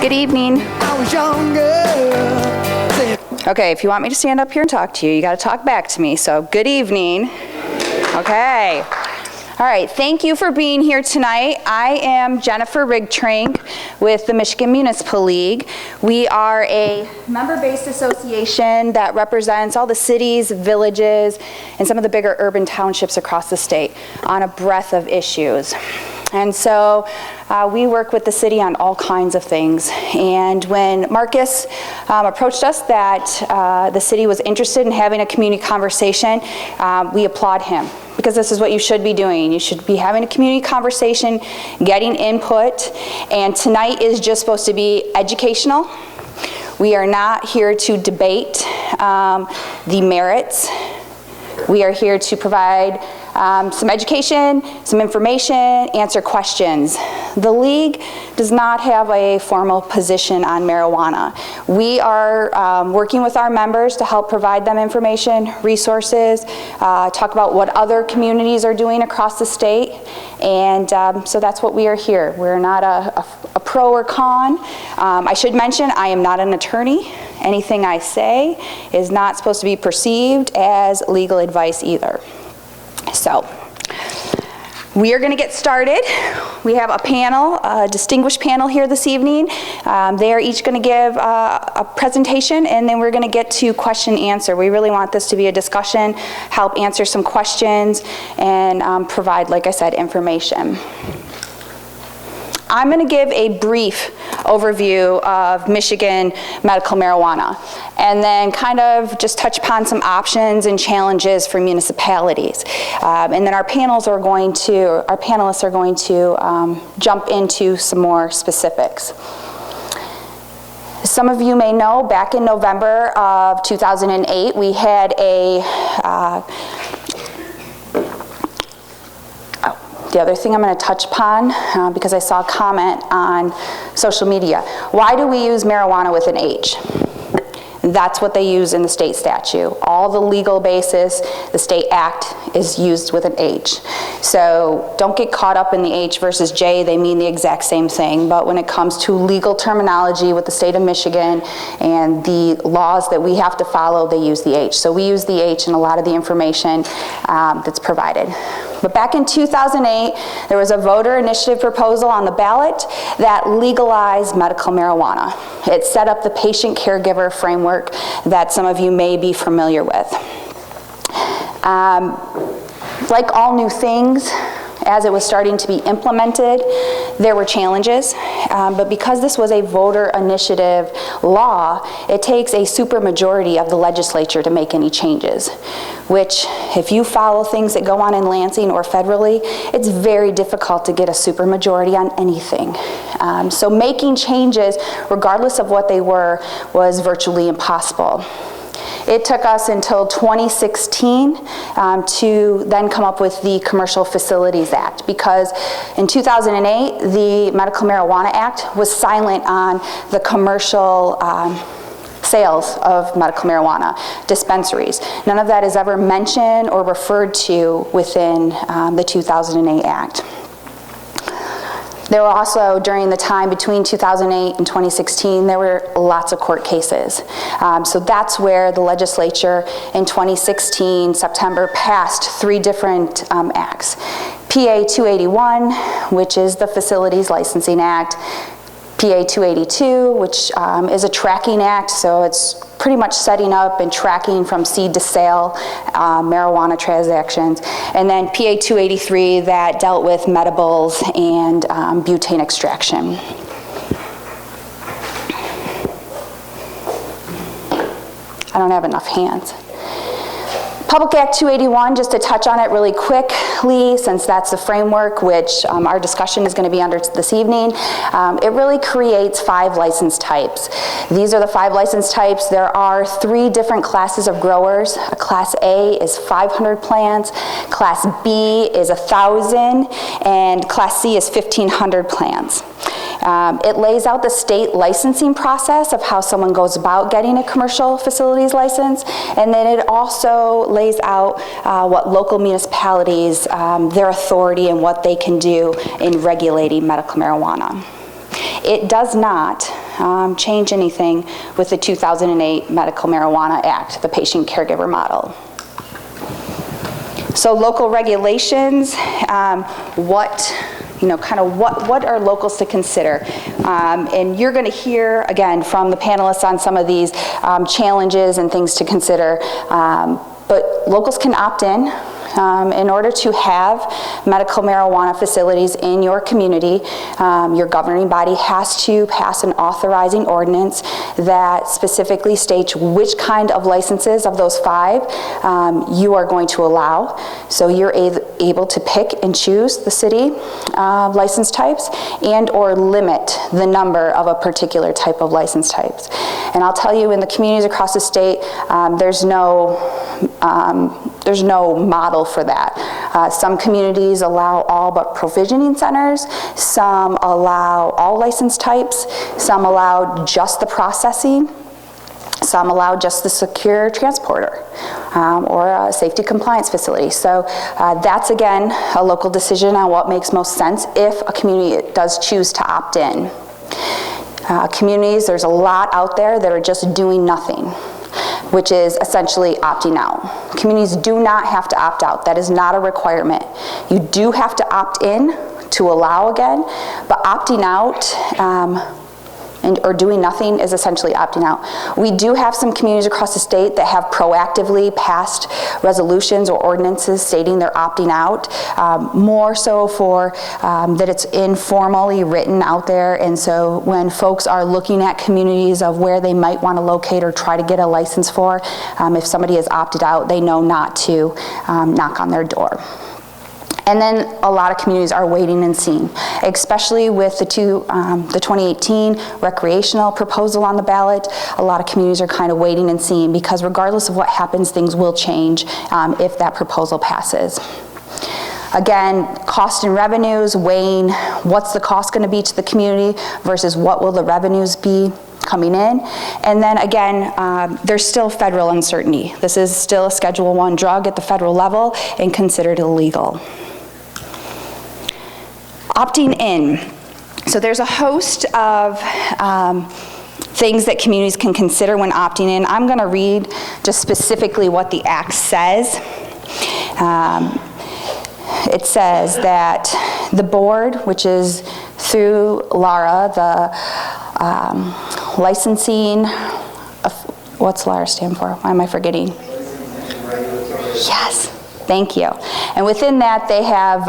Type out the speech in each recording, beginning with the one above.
Good evening. I was younger. Okay, if you want me to stand up here and talk to you, you got to talk back to me. So, good evening. Okay. All right, thank you for being here tonight. I am Jennifer Rigtrank with the Michigan Municipal League. We are a member-based association that represents all the cities, villages, and some of the bigger urban townships across the state on a breadth of issues. And so we work with the city on all kinds of things. And when Marcus approached us that the city was interested in having a community conversation, we applaud him, because this is what you should be doing. You should be having a community conversation, getting input, and tonight is just supposed to be educational. We are not here to debate the merits. We are here to provide some education, some information, answer questions. The League does not have a formal position on marijuana. We are working with our members to help provide them information, resources, talk about what other communities are doing across the state, and so that's what we are here. We're not a pro or con. I should mention I am not an attorney. Anything I say is not supposed to be perceived as legal advice either. So, we are going to get started. We have a panel, a distinguished panel here this evening. They are each going to give a presentation, and then we're going to get to question and answer. We really want this to be a discussion, help answer some questions, and provide, like I said, information. I'm going to give a brief overview of Michigan medical marijuana, and then kind of just touch upon some options and challenges for municipalities. And then our panelists are going to jump into some more specifics. Some of you may know, back in November of 2008, we had the other thing I'm going to touch upon, because I saw a comment on social media, why do we use marijuana with an H? That's what they use in the state statute. All the legal basis, the state act is used with an H. So don't get caught up in the H versus J, they mean the exact same thing. But when it comes to legal terminology with the state of Michigan and the laws that we have to follow, they use the H. So we use the H in a lot of the information that's provided. But back in 2008, there was a voter initiative proposal on the ballot that legalized medical marijuana. It set up the patient-caregiver framework that some of you may be familiar with. Like all new things, as it was starting to be implemented, there were challenges, but because this was a voter initiative law, it takes a supermajority of the legislature to make any changes, which, if you follow things that go on in Lansing or federally, it's very difficult to get a supermajority on anything. So making changes, regardless of what they were, was virtually impossible. It took us until 2016 to then come up with the Commercial Facilities Act, because in 2008, the Medical Marijuana Act was silent on the commercial sales of medical marijuana dispensaries. None of that is ever mentioned or referred to within the 2008 Act. There were also, during the time between 2008 and 2016, there were lots of court cases. So that's where the legislature in 2016, September, passed 3 different acts. PA 281, which is the Facilities Licensing Act, PA 282, which is a tracking act, so it's pretty much setting up and tracking from seed to sale marijuana transactions, and then PA 283 that dealt with medibles and butane extraction. I don't have enough hands. Public Act 281, just to touch on it really quickly, since that's the framework which our discussion is going to be under this evening, it really creates 5 license types. These are the 5 license types. There are 3 different classes of growers. Class A is 500 plants, Class B is 1,000, and Class C is 1,500 plants. It lays out the state licensing process of how someone goes about getting a commercial facilities license, and then it also lays out what local municipalities, their authority and what they can do in regulating medical marijuana. It does not change anything with the 2008 Medical Marijuana Act, the patient caregiver model. So local regulations, what are locals to consider? And you're going to hear, again, from the panelists on some of these challenges and things to consider. But locals can opt in order to have medical marijuana facilities in your community. Your governing body has to pass an authorizing ordinance that specifically states which kind of licenses of those 5 you are going to allow. So you're able to pick and choose the city license types and or limit the number of a particular type of license types. And I'll tell you, in the communities across the state, there's no model for that. Some communities allow all but provisioning centers, some allow all license types, some allow just the processing, some allow just the secure transporter or a safety compliance facility. So that's, again, a local decision on what makes most sense if a community does choose to opt in. Communities, there's a lot out there that are just doing nothing, which is essentially opting out. Communities do not have to opt out. That is not a requirement. You do have to opt in to allow again, but opting out or doing nothing is essentially opting out. We do have some communities across the state that have proactively passed resolutions or ordinances stating they're opting out, more so for that it's informally written out there. And so when folks are looking at communities of where they might want to locate or try to get a license for, if somebody has opted out, they know not to knock on their door. And then a lot of communities are waiting and seeing, especially with the 2018 recreational proposal on the ballot. A lot of communities are kind of waiting and seeing, because regardless of what happens, things will change if that proposal passes. Again, cost and revenues, weighing what's the cost going to be to the community versus what will the revenues be coming in. And then again, there's still federal uncertainty. This is still a Schedule I drug at the federal level and considered illegal. Opting in. So there's a host of things that communities can consider when opting in. I'm going to read just specifically what the Act says. It says that the board, which is through LARA, the licensing, what's LARA stand for? Why am I forgetting? Yes. Thank you. And within that, they have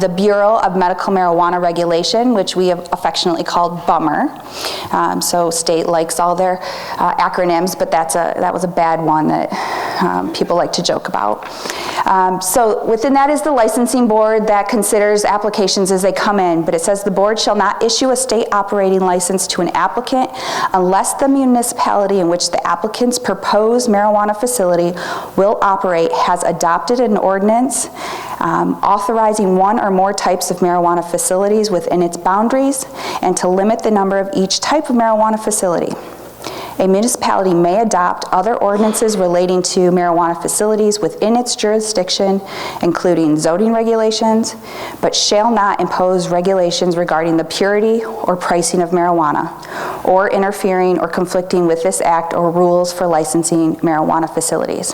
the Bureau of Medical Marijuana Regulation, which we have affectionately called BUMMR. So state likes all their acronyms, but that was a bad one that people like to joke about. So within that is the licensing board that considers applications as they come in, but it says the board shall not issue a state operating license to an applicant unless the municipality in which the applicant's proposed marijuana facility will operate has adopted an ordinance authorizing one or more types of marijuana facilities within its boundaries and to limit the number of each type of marijuana facility. A municipality may adopt other ordinances relating to marijuana facilities within its jurisdiction, including zoning regulations, but shall not impose regulations regarding the purity or pricing of marijuana, or interfering or conflicting with this act or rules for licensing marijuana facilities.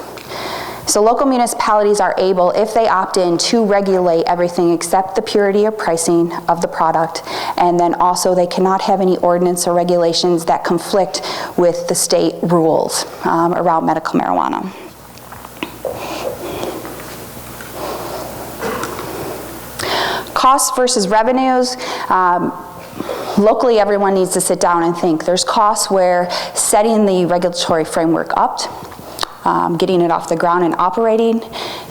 So local municipalities are able, if they opt in, to regulate everything except the purity or pricing of the product. And then also they cannot have any ordinance or regulations that conflict with the state rules around medical marijuana. Costs versus revenues. Locally, everyone needs to sit down and think. There's costs where setting the regulatory framework up, getting it off the ground and operating.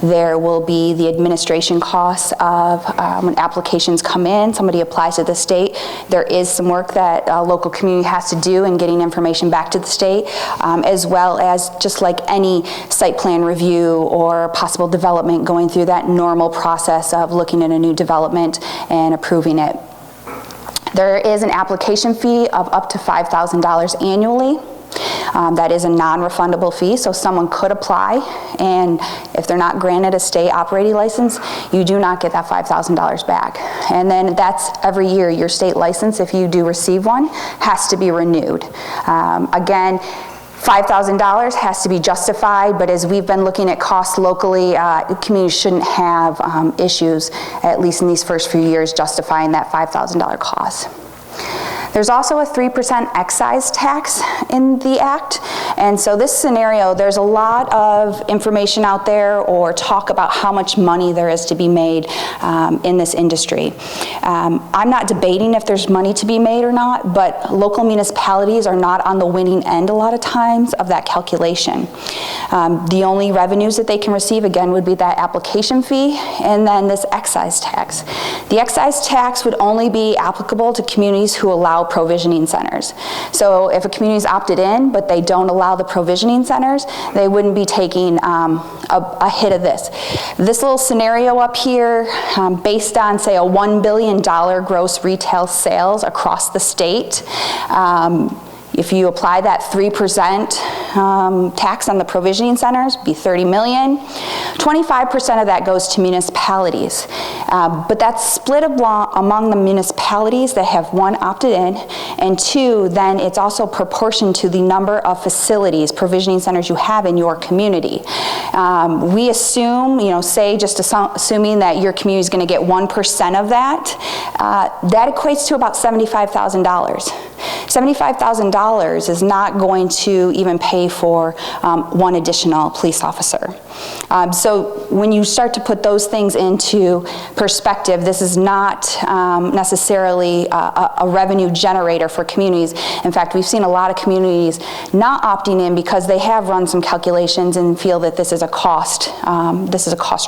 There will be the administration costs of when applications come in, somebody applies to the state. There is some work that a local community has to do in getting information back to the state, as well as just like any site plan review or possible development, going through that normal process of looking at a new development and approving it. There is an application fee of up to $5,000 annually. That is a non-refundable fee, so someone could apply, and if they're not granted a state operating license, you do not get that $5,000 back. And then that's every year. Your state license, if you do receive one, has to be renewed. Again, $5,000 has to be justified, but as we've been looking at costs locally, communities shouldn't have issues, at least in these first few years, justifying that $5,000 cost. There's also a 3% excise tax in the Act, and so this scenario, there's a lot of information out there or talk about how much money there is to be made in this industry. I'm not debating if there's money to be made or not, but local municipalities are not on the winning end a lot of times of that calculation. The only revenues that they can receive, again, would be that application fee and then this excise tax. The excise tax would only be applicable to communities who allow provisioning centers. So if a community is opted in, but they don't allow the provisioning centers, they wouldn't be taking a hit of this. This little scenario up here, based on, say, a $1 billion gross retail sales across the state, if you apply that 3% tax on the provisioning centers, be 30 million. 25% of that goes to municipalities. But that's split among the municipalities that have, one, opted in, and two, then it's also proportioned to the number of facilities, provisioning centers you have in your community. We assume, say just assuming that your community is going to get 1% of that, that equates to about $75,000. $75,000 is not going to even pay for one additional police officer. So when you start to put those things into perspective, this is not necessarily a revenue generator for communities. In fact, we've seen a lot of communities not opting in because they have run some calculations and feel that this is a cost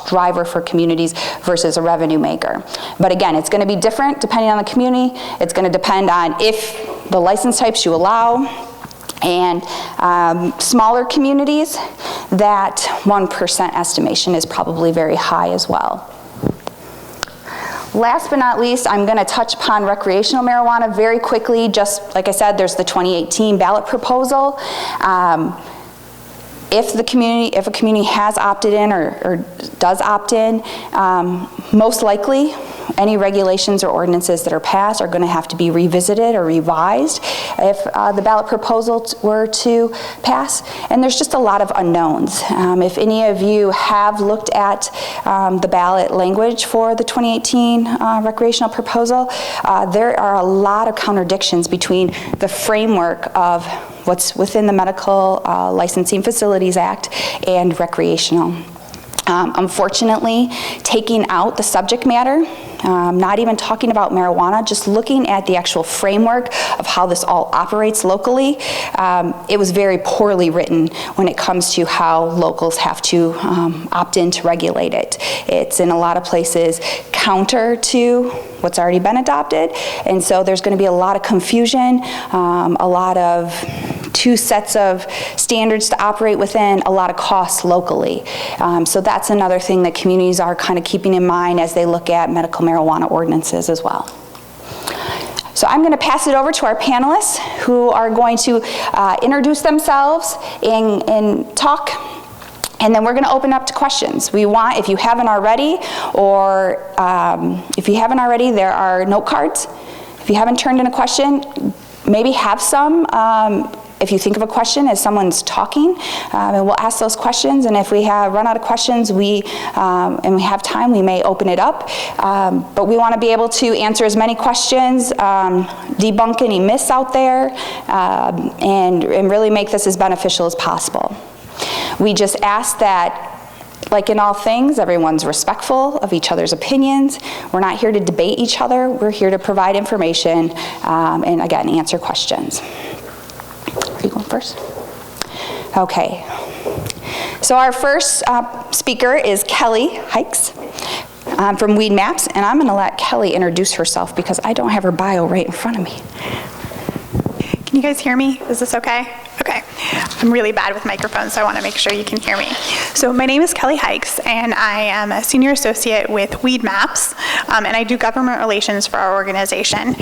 driver for communities versus a revenue maker. But again, it's going to be different depending on the community. It's going to depend on if the license types you allow, and smaller communities, that 1% estimation is probably very high as well. Last but not least, I'm going to touch upon recreational marijuana very quickly. Just like I said, there's the 2018 ballot proposal. If a community has opted in or does opt in, most likely any regulations or ordinances that are passed are going to have to be revisited or revised if the ballot proposal were to pass. And there's just a lot of unknowns. If any of you have looked at the ballot language for the 2018 recreational proposal, there are a lot of contradictions between the framework of what's within the Medical Licensing Facilities Act and recreational. Unfortunately, taking out the subject matter, not even talking about marijuana, just looking at the actual framework of how this all operates locally, it was very poorly written when it comes to how locals have to opt in to regulate it. It's in a lot of places counter to what's already been adopted, and so there's going to be a lot of confusion, a lot of two sets of standards to operate within, a lot of costs locally. So that's another thing that communities are kind of keeping in mind as they look at medical marijuana ordinances as well. So I'm going to pass it over to our panelists who are going to introduce themselves and talk, and then we're going to open up to questions. We want, if you haven't already, there are note cards. If you haven't turned in a question, maybe have some. If you think of a question as someone's talking, and we'll ask those questions, and if we have run out of questions, and we have time, we may open it up. But we want to be able to answer as many questions, debunk any myths out there, and really make this as beneficial as possible. We just ask that, like in all things, everyone's respectful of each other's opinions. We're not here to debate each other. We're here to provide information and, again, answer questions. Are you going first? Okay. So our first speaker is Kelly Hikes from Weedmaps, and I'm going to let Kelly introduce herself because I don't have her bio right in front of me. Can you guys hear me? Is this okay? Okay. I'm really bad with microphones, so I want to make sure you can hear me. So my name is Kelly Hikes, and I am a senior associate with Weedmaps, and I do government relations for our organization.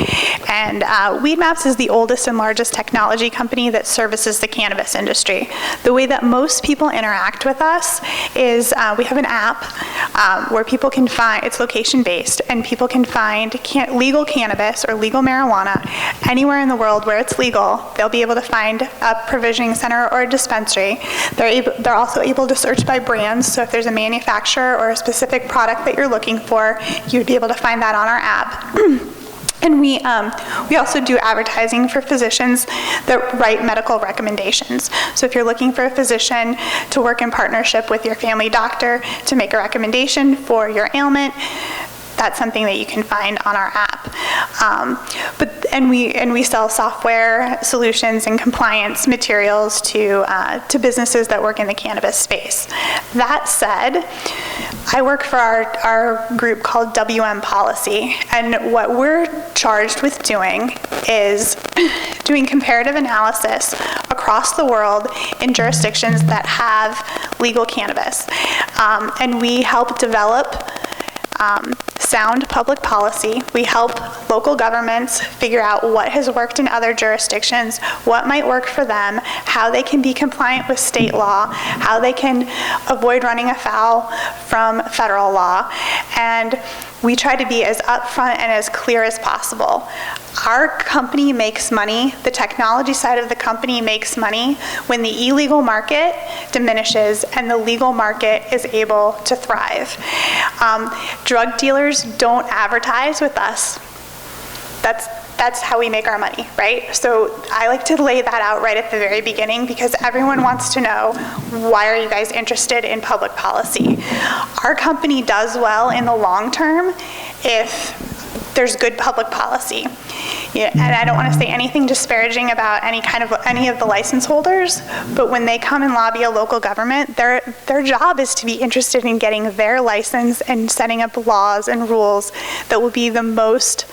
And Weedmaps is the oldest and largest technology company that services the cannabis industry. The way that most people interact with us is we have an app where people can find, it's location-based, and people can find legal cannabis or legal marijuana anywhere in the world where it's legal. They'll be able to find a provisioning center or a dispensary. They're also able to search by brands, so if there's a manufacturer or a specific product that you're looking for, you'd be able to find that on our app. And we also do advertising for physicians that write medical recommendations. So if you're looking for a physician to work in partnership with your family doctor to make a recommendation for your ailment, that's something that you can find on our app. And we sell software solutions and compliance materials to businesses that work in the cannabis space. That said, I work for our group called WM Policy, and what we're charged with doing is doing comparative analysis across the world in jurisdictions that have legal cannabis. And we help develop sound public policy. We help local governments figure out what has worked in other jurisdictions, what might work for them, how they can be compliant with state law, how they can avoid running afoul from federal law, and we try to be as upfront and as clear as possible. Our company makes money, the technology side of the company makes money when the illegal market diminishes and the legal market is able to thrive. Drug dealers don't advertise with us. That's how we make our money, right? So I like to lay that out right at the very beginning because everyone wants to know, why are you guys interested in public policy? Our company does well in the long term if there's good public policy. Yeah, and I don't want to say anything disparaging about any of the license holders, but when they come and lobby a local government, their job is to be interested in getting their license and setting up laws and rules that will be the most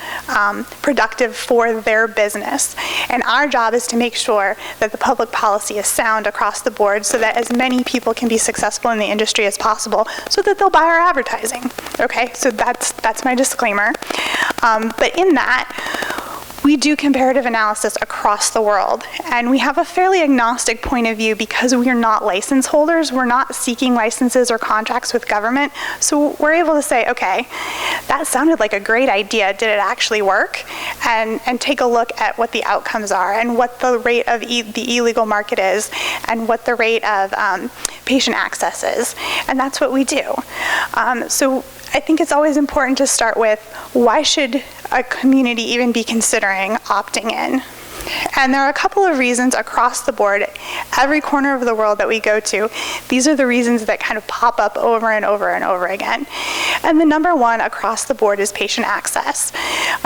productive for their business. And our job is to make sure that the public policy is sound across the board so that as many people can be successful in the industry as possible so that they'll buy our advertising. Okay, so that's my disclaimer. But in that, we do comparative analysis across the world, and we have a fairly agnostic point of view because we are not license holders. We're not seeking licenses or contracts with government, so we're able to say, okay, that sounded like a great idea. Did it actually work? And take a look at what the outcomes are and what the rate of the illegal market is and what the rate of patient access is, and that's what we do. So I think it's always important to start with, why should a community even be considering opting in? And there are a couple of reasons across the board, every corner of the world that we go to, these are the reasons that kind of pop up over and over and over again. And the number one across the board is patient access.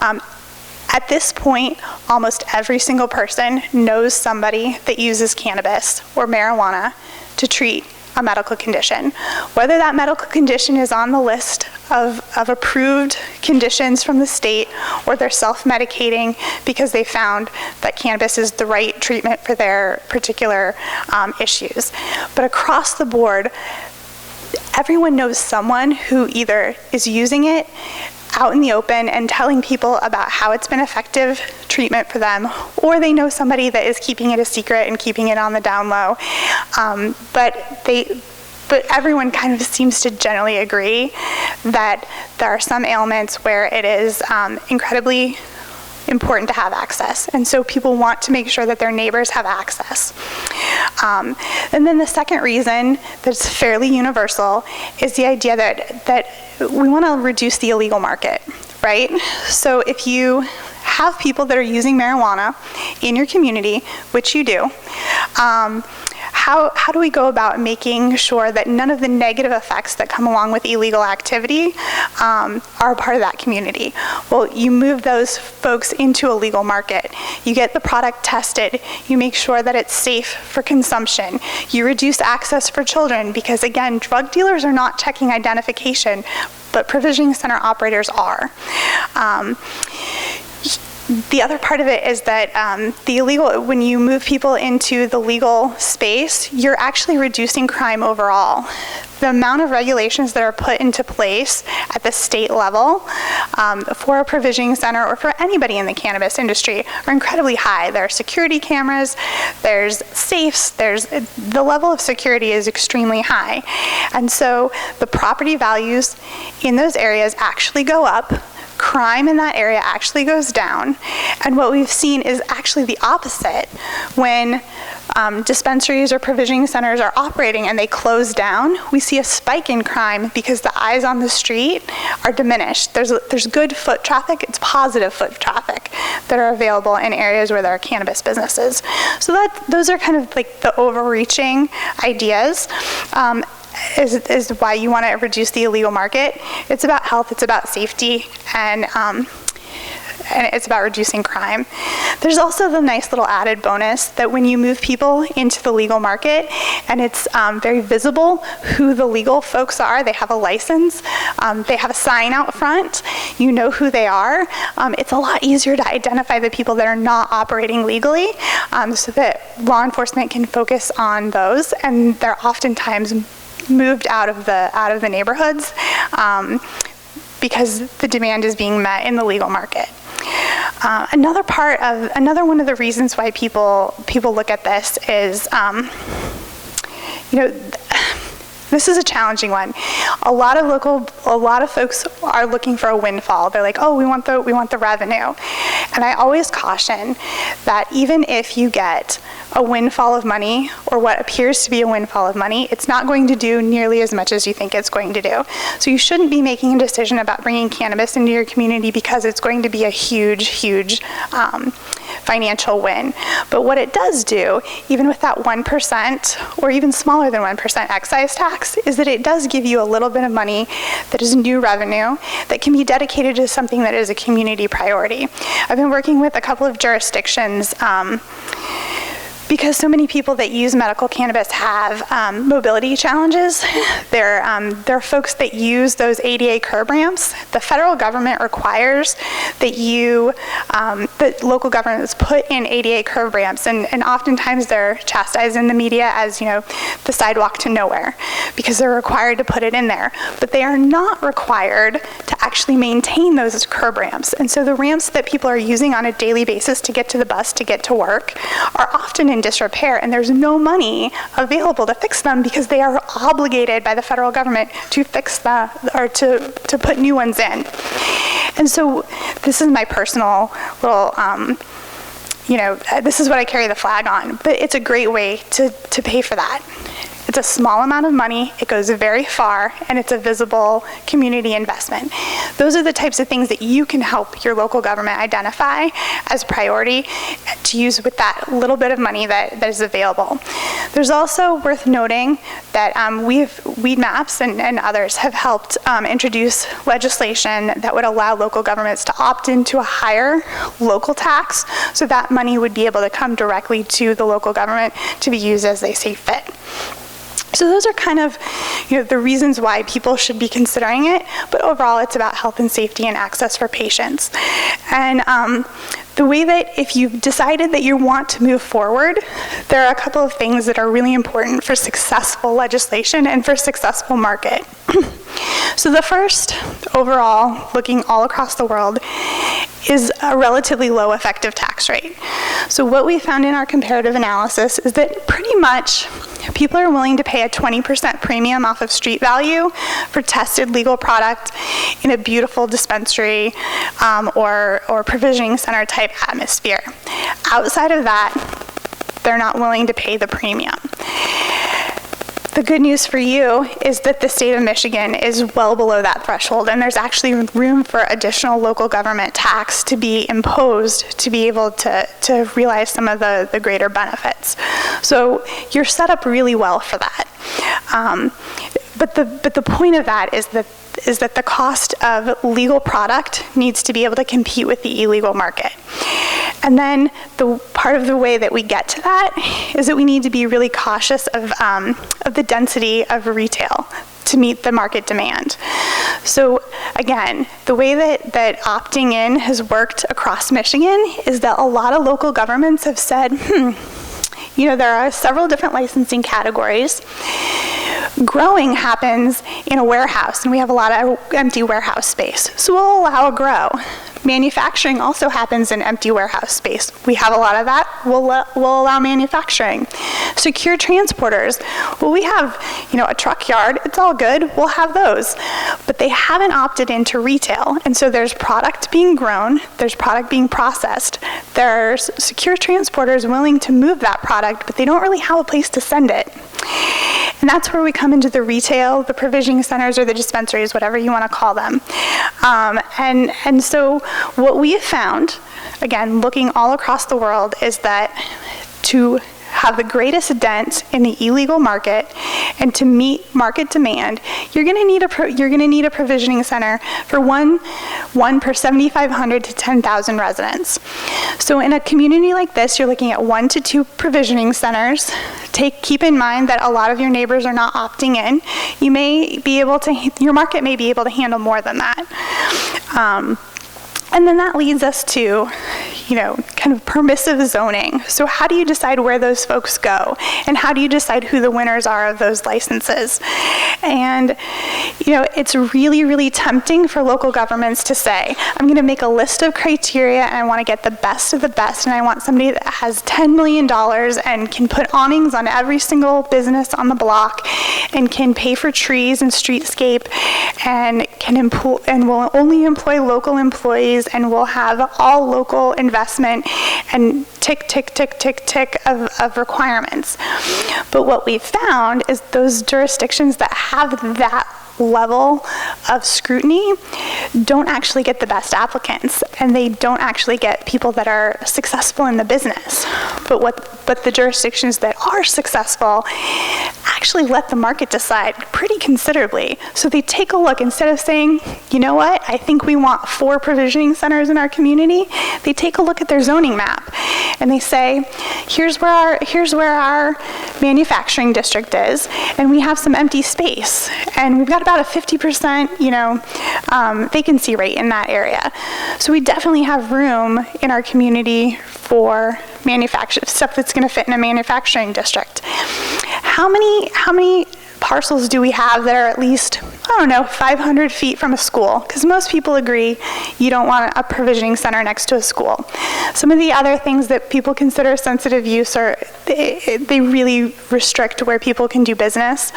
At this point, almost every single person knows somebody that uses cannabis or marijuana to treat a medical condition. Whether that medical condition is on the list of approved conditions from the state, or they're self-medicating because they found that cannabis is the right treatment for their particular issues. But across the board, everyone knows someone who either is using it out in the open and telling people about how it's been effective treatment for them, or they know somebody that is keeping it a secret and keeping it on the down low. But everyone kind of seems to generally agree that there are some ailments where it is incredibly important to have access, and so people want to make sure that their neighbors have access. And then the second reason that's fairly universal is the idea that we want to reduce the illegal market, right? So if you have people that are using marijuana in your community, which you do, how do we go about making sure that none of the negative effects that come along with illegal activity are a part of that community? Well, you move those folks into a legal market. You get the product tested. You make sure that it's safe for consumption. You reduce access for children because, again, drug dealers are not checking identification, but provisioning center operators are. the other part of it is that when you move people into the legal space, you're actually reducing crime overall. The amount of regulations that are put into place at the state level for a provisioning center or for anybody in the cannabis industry are incredibly high. There are security cameras, there's safes, the level of security is extremely high. And so the property values in those areas actually go up. Crime in that area actually goes down. And what we've seen is actually the opposite. When dispensaries or provisioning centers are operating and they close down, we see a spike in crime because the eyes on the street are diminished. There's good foot traffic, it's positive foot traffic that are available in areas where there are cannabis businesses. So those are kind of like the overreaching ideas. Is why you want to reduce the illegal market. It's about health, it's about safety, and it's about reducing crime. There's also the nice little added bonus that when you move people into the legal market and it's very visible who the legal folks are, they have a license, they have a sign out front, you know who they are, it's a lot easier to identify the people that are not operating legally so that law enforcement can focus on those, and they're oftentimes moved out of the neighborhoods because the demand is being met in the legal market. Another one of the reasons why people look at this is, this is a challenging one. A lot of folks are looking for a windfall. They're like, oh, we want the revenue. And I always caution that even if you get a windfall of money, or what appears to be a windfall of money, it's not going to do nearly as much as you think it's going to do. So you shouldn't be making a decision about bringing cannabis into your community because it's going to be a huge, huge financial win. But what it does do, even with that 1% or even smaller than 1% excise tax, is that it does give you a little bit of money that is new revenue that can be dedicated to something that is a community priority. I've been working with a couple of jurisdictions because so many people that use medical cannabis have mobility challenges. There are folks that use those ADA curb ramps. The federal government requires that local governments put in ADA curb ramps, and oftentimes they're chastised in the media as, the sidewalk to nowhere, because they're required to put it in there. But they are not required to actually maintain those curb ramps. And so the ramps that people are using on a daily basis to get to the bus, to get to work, are often in disrepair, and there's no money available to fix them because they are obligated by the federal government to fix to put new ones in. And so this is my personal little, this is what I carry the flag on, but it's a great way to pay for that. It's a small amount of money, it goes very far, and it's a visible community investment. Those are the types of things that you can help your local government identify as priority to use with that little bit of money that is available. There's also worth noting that Weedmaps and others have helped introduce legislation that would allow local governments to opt into a higher local tax, so that money would be able to come directly to the local government to be used as they see fit. So those are kind of, the reasons why people should be considering it, but overall it's about health and safety and access for patients. And the way that if you've decided that you want to move forward, there are a couple of things that are really important for successful legislation and for successful market. So the first, overall, looking all across the world, is a relatively low effective tax rate. So what we found in our comparative analysis is that pretty much people are willing to pay a 20% premium off of street value for tested legal product in a beautiful dispensary or provisioning center type atmosphere. Outside of that, they're not willing to pay the premium. The good news for you is that the state of Michigan is well below that threshold, and there's actually room for additional local government tax to be imposed to be able to realize some of the greater benefits. So you're set up really well for that. But the point of that is that the cost of legal product needs to be able to compete with the illegal market. And then the part of the way that we get to that is that we need to be really cautious of the density of retail. to meet the market demand. So again, the way that opting in has worked across Michigan is that a lot of local governments have said, there are several different licensing categories. Growing happens in a warehouse, and we have a lot of empty warehouse space, so we'll allow a grow. Manufacturing also happens in empty warehouse space. We have a lot of that. We'll allow manufacturing. Secure transporters. Well, we have, a truck yard. It's all good. We'll have those. But they haven't opted into retail. And so there's product being grown. There's product being processed. There's secure transporters willing to move that product, but they don't really have a place to send it. And that's where we come into the retail, the provisioning centers, or the dispensaries, whatever you want to call them. And so what we have found, again, looking all across the world, is that to have the greatest dent in the illegal market and to meet market demand, you're going to need a provisioning center for one per 7,500 to 10,000 residents. So in a community like this, you're looking at 1 to 2 provisioning centers. Keep in mind that a lot of your neighbors are not opting in. Your market may be able to handle more than that. And then that leads us to, kind of permissive zoning. So how do you decide where those folks go? And how do you decide who the winners are of those licenses? And, it's really, really tempting for local governments to say, I'm going to make a list of criteria and I want to get the best of the best, and I want somebody that has $10 million and can put awnings on every single business on the block and can pay for trees and streetscape and will only employ local employees and will have all local investment and tick, tick, tick, tick, tick of requirements. But what we've found is those jurisdictions that have that level of scrutiny don't actually get the best applicants, and they don't actually get people that are successful in the business. But the jurisdictions that are successful actually let the market decide pretty considerably. So they take a look, instead of saying, you know what, I think we want 4 provisioning centers in our community, they take a look at their zoning map and they say, here's where our manufacturing district is, and we have some empty space, and we've got about a 50% vacancy rate in that area. So we definitely have room in our community for stuff that's going to fit in a manufacturing district. How many parcels do we have that are at least, 500 feet from a school? Because most people agree you don't want a provisioning center next to a school. Some of the other things that people consider sensitive use are, they really restrict where people can do business.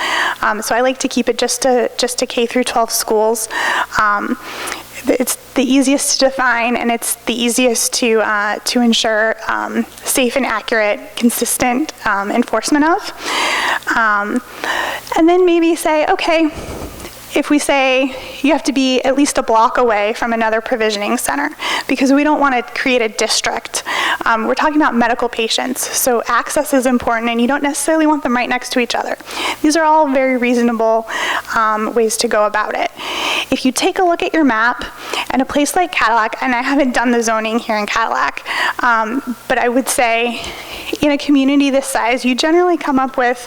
So I like to keep it just to K through 12 schools. It's the easiest to define, and it's the easiest to ensure safe and accurate, consistent enforcement of. And then maybe say, okay, if we say you have to be at least a block away from another provisioning center, because we don't want to create a district. We're talking about medical patients, so access is important, and you don't necessarily want them right next to each other. These are all very reasonable ways to go about it. If you take a look at your map, and a place like Cadillac, and I haven't done the zoning here in Cadillac, but I would say in a community this size, you generally come up with,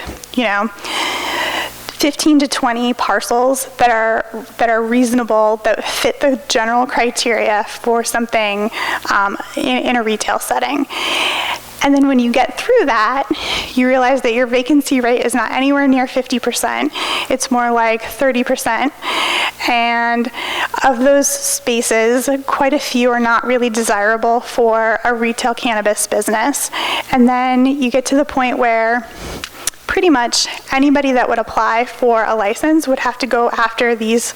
15 to 20 parcels that are reasonable, that fit the general criteria for something in a retail setting. And then when you get through that, you realize that your vacancy rate is not anywhere near 50%. It's more like 30%. And of those spaces, quite a few are not really desirable for a retail cannabis business. And then you get to the point where pretty much anybody that would apply for a license would have to go after these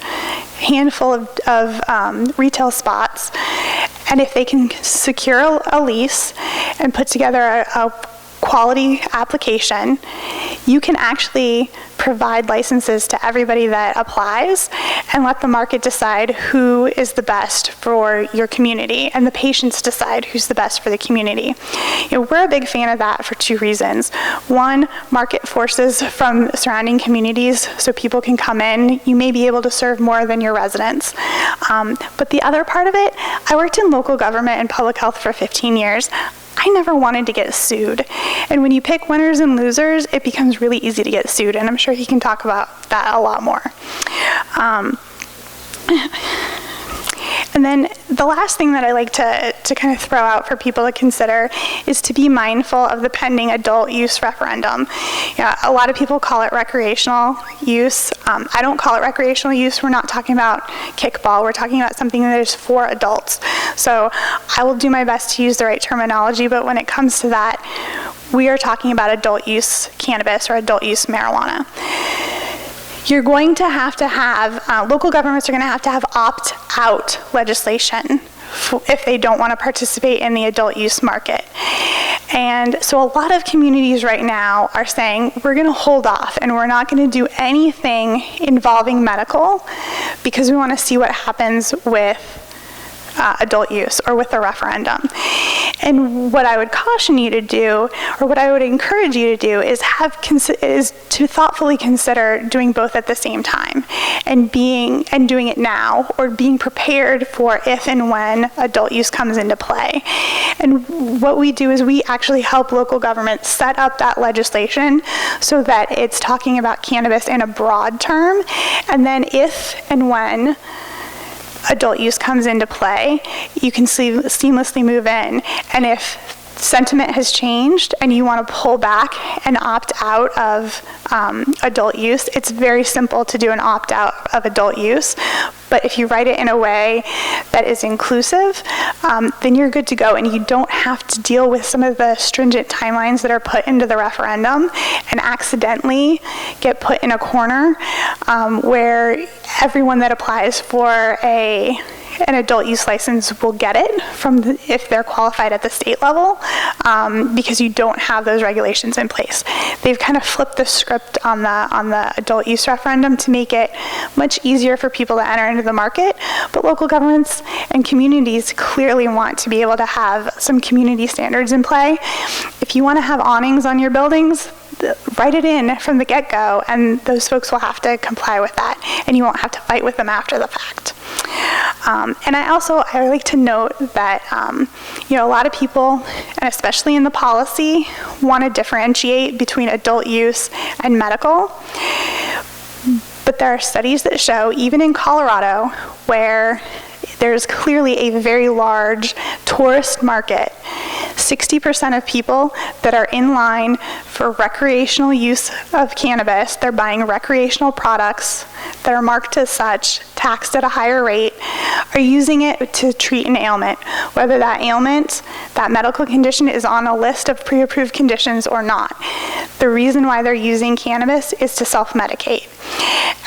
handful of retail spots. And if they can secure a lease and put together a quality application, you can actually provide licenses to everybody that applies and let the market decide who is the best for your community, and the patients decide who's the best for the community. We're a big fan of that for 2 reasons. One, market forces from surrounding communities so people can come in. You may be able to serve more than your residents. But the other part of it, I worked in local government and public health for 15 years. I I never wanted to get sued. And when you pick winners and losers, it becomes really easy to get sued, and I'm sure he can talk about that a lot more. And then the last thing that I like to kind of throw out for people to consider is to be mindful of the pending adult use referendum. Yeah, a lot of people call it recreational use. I don't call it recreational use. We're not talking about kickball. We're talking about something that is for adults. So I will do my best to use the right terminology, but when it comes to that, we are talking about adult use cannabis or adult use marijuana. You're going to have, local governments are going to have opt-out legislation if they don't want to participate in the adult use market. And so a lot of communities right now are saying, we're going to hold off and we're not going to do anything involving medical because we want to see what happens with adult use or with the referendum. And what I would caution you to do, or what I would encourage you to do, is to thoughtfully consider doing both at the same time, and doing it now, or being prepared for if and when adult use comes into play. And what we do is we actually help local governments set up that legislation so that it's talking about cannabis in a broad term, and then if and when adult use comes into play, you can seamlessly move in. And if sentiment has changed and you want to pull back and opt out of adult use, it's very simple to do an opt out of adult use. But if you write it in a way that is inclusive, then you're good to go, and you don't have to deal with some of the stringent timelines that are put into the referendum and accidentally get put in a corner where everyone that applies for an adult use license will get it if they're qualified at the state level, because you don't have those regulations in place. They've kind of flipped the script on the adult use referendum to make it much easier for people to enter into the market, but local governments and communities clearly want to be able to have some community standards in play. If you want to have awnings on your buildings, write it in from the get-go, and those folks will have to comply with that, and you won't have to fight with them after the fact. And I like to note that a lot of people, and especially in the policy, want to differentiate between adult use and medical. But there are studies that show, even in Colorado, where there's clearly a very large tourist market, 60% of people that are in line for recreational use of cannabis, they're buying recreational products that are marked as such, taxed at a higher rate, are using it to treat an ailment, whether that ailment, that medical condition, is on a list of pre-approved conditions or not. The reason why they're using cannabis is to self-medicate.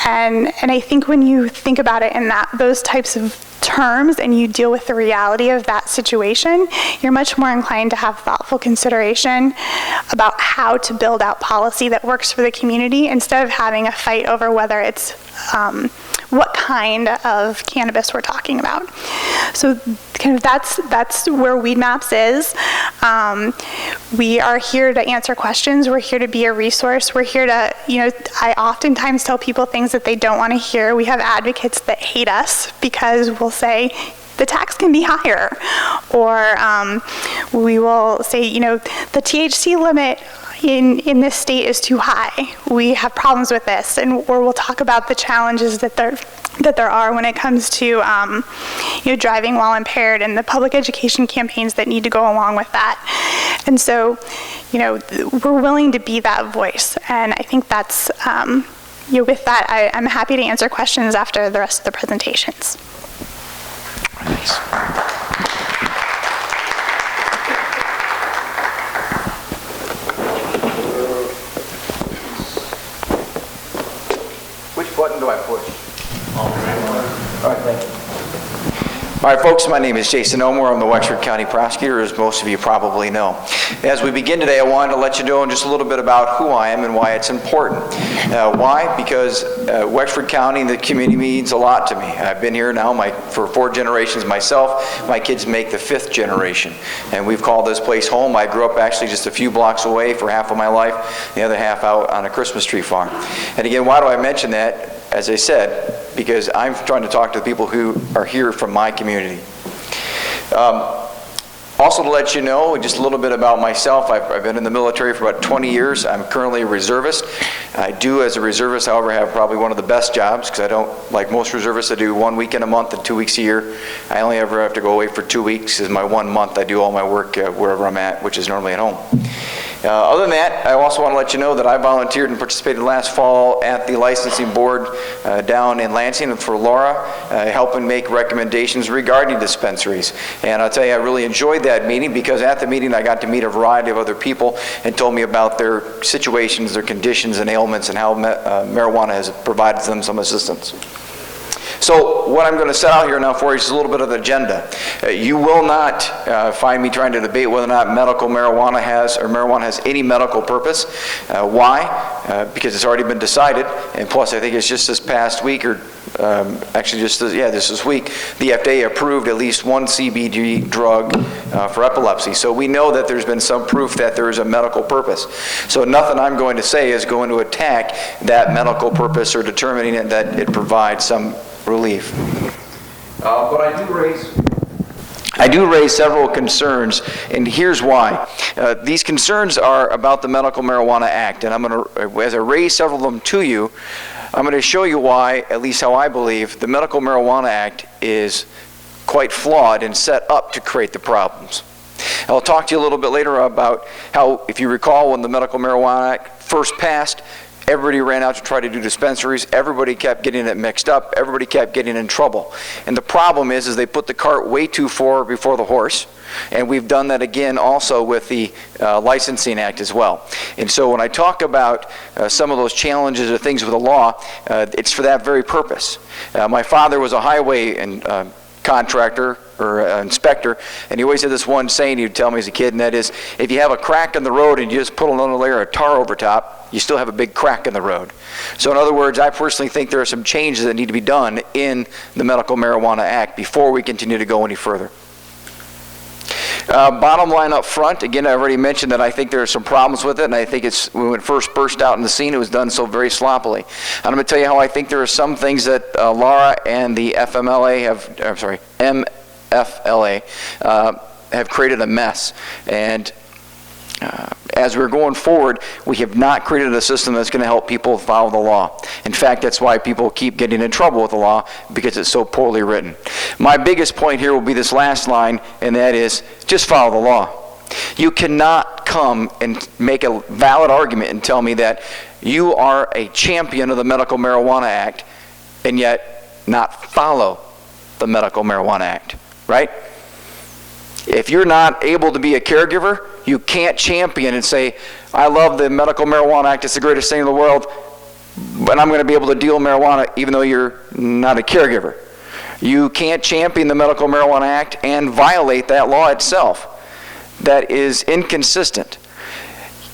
And I think when you think about it in those types of terms and you deal with the reality of that situation, you're much more inclined to have thoughtful consideration about how to build out policy that works for the community, instead of having a fight over whether it's what kind of cannabis we're talking about. So kind of that's where Weedmaps is. We are here to answer questions. We're here to be a resource. We're here to, I oftentimes tell people things that they don't want to hear. We have advocates that hate us because we'll say, the tax can be higher. Or we will say, the THC limit in this state is too high. We have problems with this, or we'll talk about the challenges that there are when it comes to driving while impaired, and the public education campaigns that need to go along with that. And so, we're willing to be that voice, and I think that's with that, I'm happy to answer questions after the rest of the presentations. Which button do I push? All right, thank you. All right, folks, my name is Jason Elmore. I'm the Wexford County Prosecutor, as most of you probably know. As we begin today, I wanted to let you know just a little bit about who I am and why it's important. Why? Because Wexford County and the community means a lot to me. I've been here now for 4 generations myself. My kids make the 5th generation, and we've called this place home. I grew up actually just a few blocks away for half of my life, the other half out on a Christmas tree farm. And again, why do I mention that? As I said, because I'm trying to talk to the people who are here from my community. Also to let you know, just a little bit about myself, I've been in the military for about 20 years. I'm currently a reservist. I do, as a reservist, however, have probably one of the best jobs, because I don't, like most reservists, I do 1 weekend a month and 2 weeks a year. I only ever have to go away for 2 weeks. Is my 1 month. I do all my work wherever I'm at, which is normally at home. Other than that, I also want to let you know that I volunteered and participated last fall at the licensing board down in Lansing for Laura, helping make recommendations regarding dispensaries. And I'll tell you, I really enjoyed that meeting, because at the meeting I got to meet a variety of other people and told me about their situations, their conditions and ailments, and how marijuana has provided them some assistance. So what I'm going to set out here now for you is a little bit of the agenda. You will not find me trying to debate whether or not medical marijuana has, or marijuana has any medical purpose. Why? Because it's already been decided, and plus I think it's just this past week, or actually just this week, the FDA approved at least one CBD drug for epilepsy. So we know that there's been some proof that there is a medical purpose. So nothing I'm going to say is going to attack that medical purpose or determining that it provides some relief. But I do raise several concerns, and here's why. These concerns are about the Medical Marijuana Act, and I'm going to, as I raise several of them to you, I'm going to show you why, at least how I believe, the Medical Marijuana Act is quite flawed and set up to create the problems. I'll talk to you a little bit later about how, if you recall, when the Medical Marijuana Act first passed, everybody ran out to try to do dispensaries. Everybody kept getting it mixed up. Everybody kept getting in trouble. And the problem is they put the cart way too far before the horse. And we've done that again also with the Licensing Act as well. And so when I talk about some of those challenges or things with the law, it's for that very purpose. My father was a highway and contractor or inspector, and he always had this one saying he'd tell me as a kid, and that is, if you have a crack in the road and you just put another layer of tar over top, you still have a big crack in the road. So in other words, I personally think there are some changes that need to be done in the Medical Marijuana Act before we continue to go any further. Bottom line up front, again, I already mentioned that I think there are some problems with it, and I think it's, when it first burst out in the scene, it was done so very sloppily. I'm going to tell you how I think there are some things that Laura and the MFLA have created a mess. And as we're going forward, we have not created a system that's going to help people follow the law. In fact, that's why people keep getting in trouble with the law, because it's so poorly written. My biggest point here will be this last line, and that is, just follow the law. You cannot come and make a valid argument and tell me that you are a champion of the Medical Marijuana Act and yet not follow the Medical Marijuana Act, right? If you're not able to be a caregiver, you can't champion and say, I love the Medical Marijuana Act, it's the greatest thing in the world, but I'm going to be able to deal marijuana even though you're not a caregiver. You can't champion the Medical Marijuana Act and violate that law itself. That is inconsistent.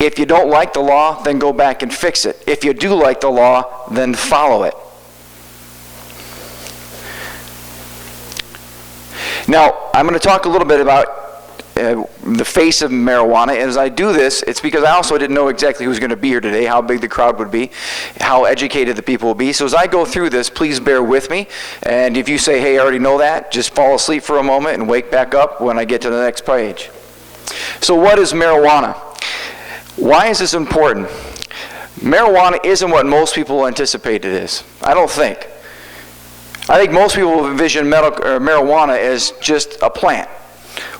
If you don't like the law, then go back and fix it. If you do like the law, then follow it. Now, I'm going to talk a little bit about the face of marijuana. As I do this, it's because I also didn't know exactly who was going to be here today, how big the crowd would be, how educated the people will be. So as I go through this, please bear with me. And if you say, hey, I already know that, just fall asleep for a moment and wake back up when I get to the next page. So what is marijuana? Why is this important? Marijuana isn't what most people anticipate it is. I don't think. I think most people envision marijuana as just a plant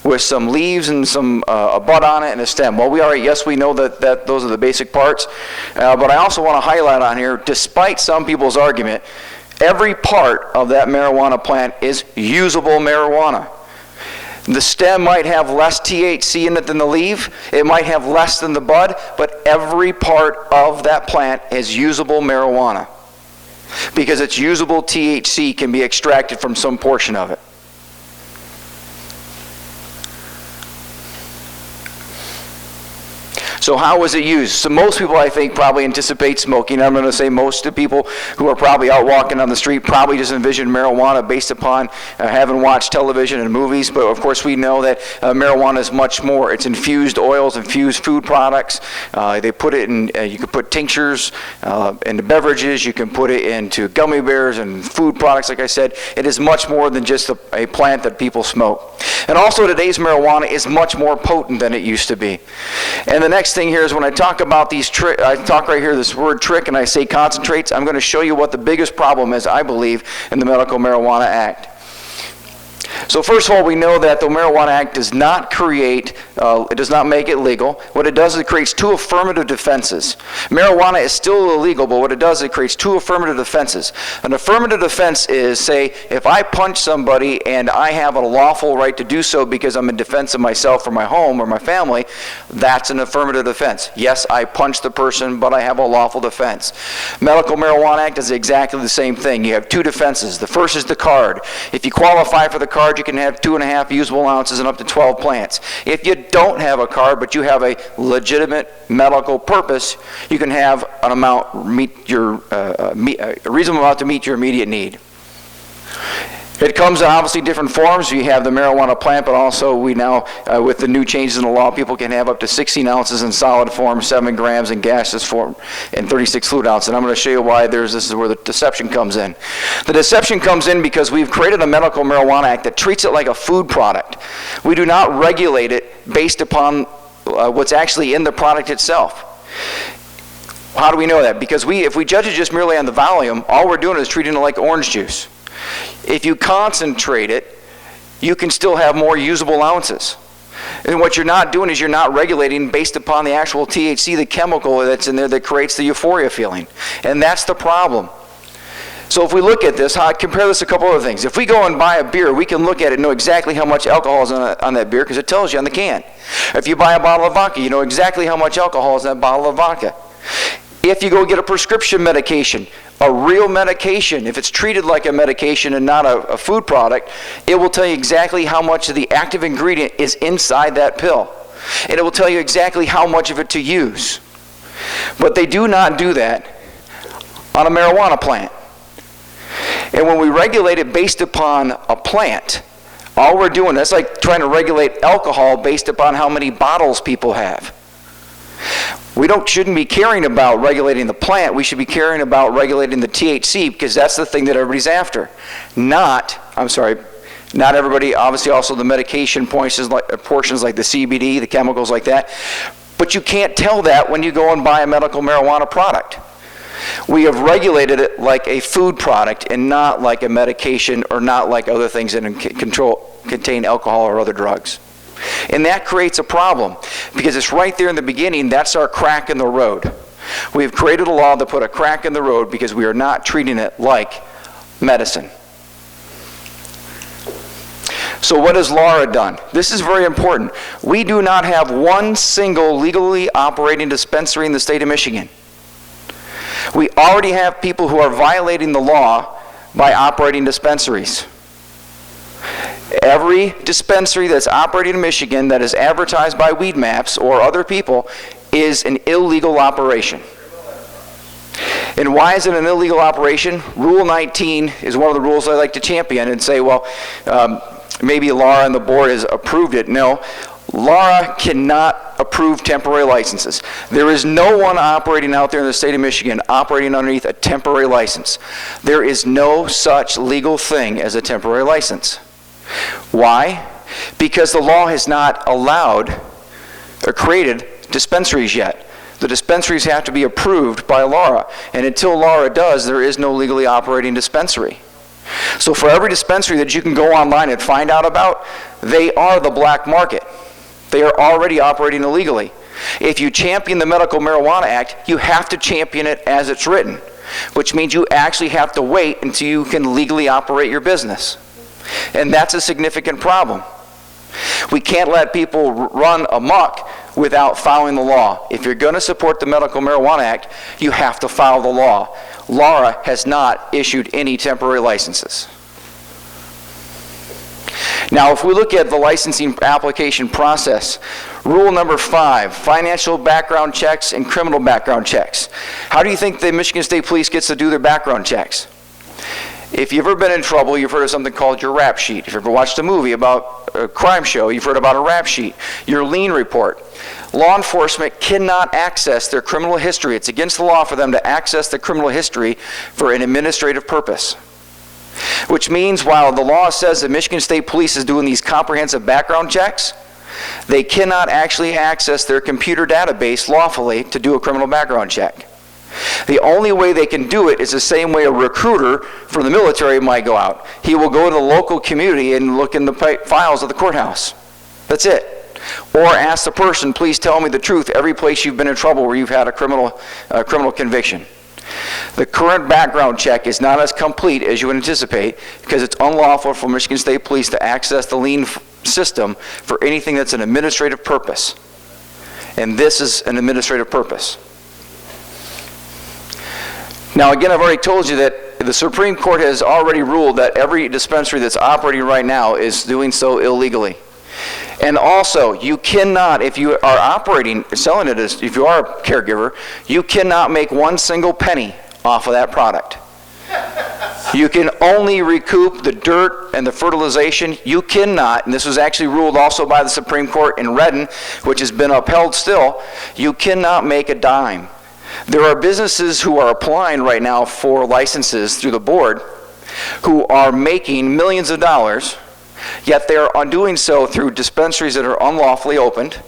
with some leaves and some a bud on it and a stem. Well, yes, we know that those are the basic parts, but I also want to highlight on here, despite some people's argument, every part of that marijuana plant is usable marijuana. The stem might have less THC in it than the leaf, it might have less than the bud, but every part of that plant is usable marijuana, because its usable THC can be extracted from some portion of it. So how was it used? So most people, I think, probably anticipate smoking. I'm going to say most of the people who are probably out walking on the street probably just envision marijuana based upon having watched television and movies. But of course, we know that marijuana is much more. It's infused oils, infused food products. They put it in, you can put tinctures into beverages. You can put it into gummy bears and food products, like I said. It is much more than just a plant that people smoke. And also today's marijuana is much more potent than it used to be. And the next thing here is when I talk about these I talk right here this word trick and I say concentrates, I'm going to show you what the biggest problem is, I believe, in the Medical Marijuana Act. So first of all, we know that the Marijuana Act does not create, it does not make it legal. What it does is it creates two affirmative defenses. Marijuana is still illegal, but what it does is it creates two affirmative defenses. An affirmative defense is, say, if I punch somebody and I have a lawful right to do so because I'm in defense of myself or my home or my family, that's an affirmative defense. Yes, I punched the person, but I have a lawful defense. Medical Marijuana Act is exactly the same thing. You have two defenses. The first is the card. If you qualify for the card, you can have 2.5 usable ounces and up to 12 plants. If you don't have a card, but you have a legitimate medical purpose, you can have an amount a reasonable amount to meet your immediate need. It comes in obviously different forms. You have the marijuana plant, but also we now, with the new changes in the law, people can have up to 16 ounces in solid form, 7 grams in gaseous form, and 36 fluid ounces. And I'm going to show you why this is where the deception comes in. The deception comes in because we've created a Medical Marijuana Act that treats it like a food product. We do not regulate it based upon what's actually in the product itself. How do we know that? Because if we judge it just merely on the volume, all we're doing is treating it like orange juice. If you concentrate it, you can still have more usable ounces. And what you're not doing is you're not regulating based upon the actual THC, the chemical that's in there that creates the euphoria feeling. And that's the problem. So if we look at this, compare this to a couple other things. If we go and buy a beer, we can look at it and know exactly how much alcohol is on that beer because it tells you on the can. If you buy a bottle of vodka, you know exactly how much alcohol is in that bottle of vodka. If you go get a prescription medication, a real medication, if it's treated like a medication and not a food product, it will tell you exactly how much of the active ingredient is inside that pill. And it will tell you exactly how much of it to use. But they do not do that on a marijuana plant. And when we regulate it based upon a plant, all we're doing, that's like trying to regulate alcohol based upon how many bottles people have. We shouldn't be caring about regulating the plant. We should be caring about regulating the THC because that's the thing that everybody's after. Not everybody, obviously also the medication portions like the CBD, the chemicals like that. But you can't tell that when you go and buy a medical marijuana product. We have regulated it like a food product and not like a medication or not like other things that contain alcohol or other drugs. And that creates a problem because it's right there in the beginning. That's our crack in the road. We've created a law that put a crack in the road because we are not treating it like medicine. So what has Laura done? This is very important. We do not have one single legally operating dispensary in the state of Michigan. We already have people who are violating the law by operating dispensaries. Every dispensary that's operating in Michigan that is advertised by Weedmaps or other people is an illegal operation. And why is it an illegal operation? Rule 19 is one of the rules I like to champion and say, well, maybe Laura and the board has approved it. No, Laura cannot approve temporary licenses. There is no one operating out there in the state of Michigan operating underneath a temporary license. There is no such legal thing as a temporary license. Why? Because the law has not allowed or created dispensaries yet. The dispensaries have to be approved by Laura, and until Laura does, there is no legally operating dispensary. So for every dispensary that you can go online and find out about, they are the black market. They are already operating illegally. If you champion the Medical Marijuana Act, you have to champion it as it's written, which means you actually have to wait until you can legally operate your business. And that's a significant problem. We can't let people run amok without following the law. If you're going to support the Medical Marijuana Act, you have to follow the law. Laura has not issued any temporary licenses. Now, if we look at the licensing application process, rule number 5, financial background checks and criminal background checks. How do you think the Michigan State Police gets to do their background checks? If you've ever been in trouble, you've heard of something called your rap sheet. If you've ever watched a movie about a crime show, you've heard about a rap sheet. Your lien report. Law enforcement cannot access their criminal history. It's against the law for them to access the criminal history for an administrative purpose. Which means while the law says that Michigan State Police is doing these comprehensive background checks, they cannot actually access their computer database lawfully to do a criminal background check. The only way they can do it is the same way a recruiter from the military might go out. He will go to the local community and look in the files of the courthouse. That's it. Or ask the person, please tell me the truth, every place you've been in trouble where you've had a criminal conviction. The current background check is not as complete as you would anticipate because it's unlawful for Michigan State Police to access the lien system for anything that's an administrative purpose. And this is an administrative purpose. Now again, I've already told you that the Supreme Court has already ruled that every dispensary that's operating right now is doing so illegally. And also, you cannot, if you are operating, selling it as, if you are a caregiver, you cannot make one single penny off of that product. You can only recoup the dirt and the fertilization. You cannot, and this was actually ruled also by the Supreme Court in Redden, which has been upheld still, you cannot make a dime. There are businesses who are applying right now for licenses through the board who are making millions of dollars, yet they're doing so through dispensaries that are unlawfully opened,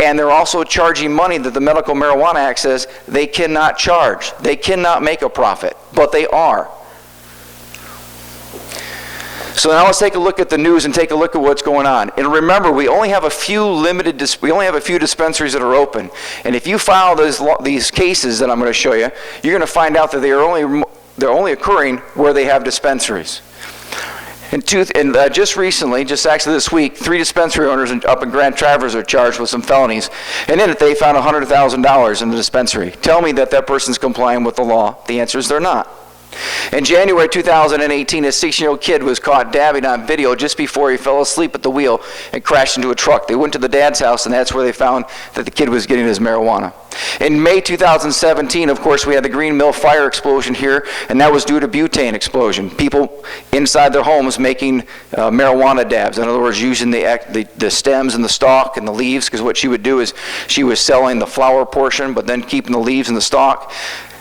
and they're also charging money that the Medical Marijuana Act says they cannot charge. They cannot make a profit, but they are. So now let's take a look at the news and take a look at what's going on. And remember, we only have a few dispensaries that are open. And if you file these cases that I'm going to show you, you're going to find out that they're only occurring where they have dispensaries. And just recently, just actually this week, 3 dispensary owners up in Grand Traverse are charged with some felonies. And in it, they found $100,000 in the dispensary. Tell me that person's complying with the law. The answer is they're not. In January 2018, a 16-year-old kid was caught dabbing on video just before he fell asleep at the wheel and crashed into a truck. They went to the dad's house, and that's where they found that the kid was getting his marijuana. In May 2017, of course, we had the Green Mill fire explosion here, and that was due to butane explosion. People inside their homes making marijuana dabs. In other words, using the stems and the stalk and the leaves, because what she would do is she was selling the flower portion, but then keeping the leaves and the stalk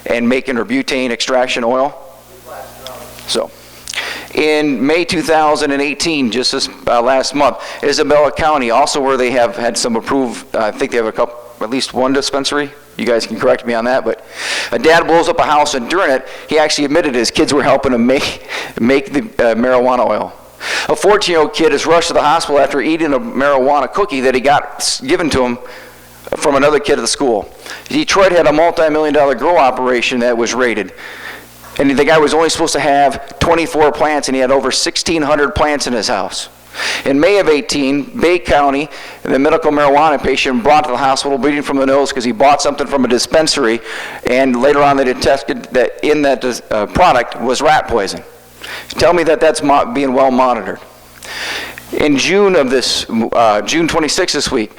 and making her butane extraction oil. So, in May 2018, just this last month, Isabella County, also where they have had some approved, I think they have at least one dispensary. You guys can correct me on that, but a dad blows up a house, and during it, he actually admitted his kids were helping him make the marijuana oil. A 14-year-old kid is rushed to the hospital after eating a marijuana cookie that he got given to him from another kid at the school. Detroit had a multi-million-dollar grow operation that was raided. And the guy was only supposed to have 24 plants, and he had over 1,600 plants in his house. In May of 18, Bay County, the medical marijuana patient brought to the hospital bleeding from the nose because he bought something from a dispensary, and later on they detected that in that product was rat poison. Tell me that that's being well monitored. In June 26 this week,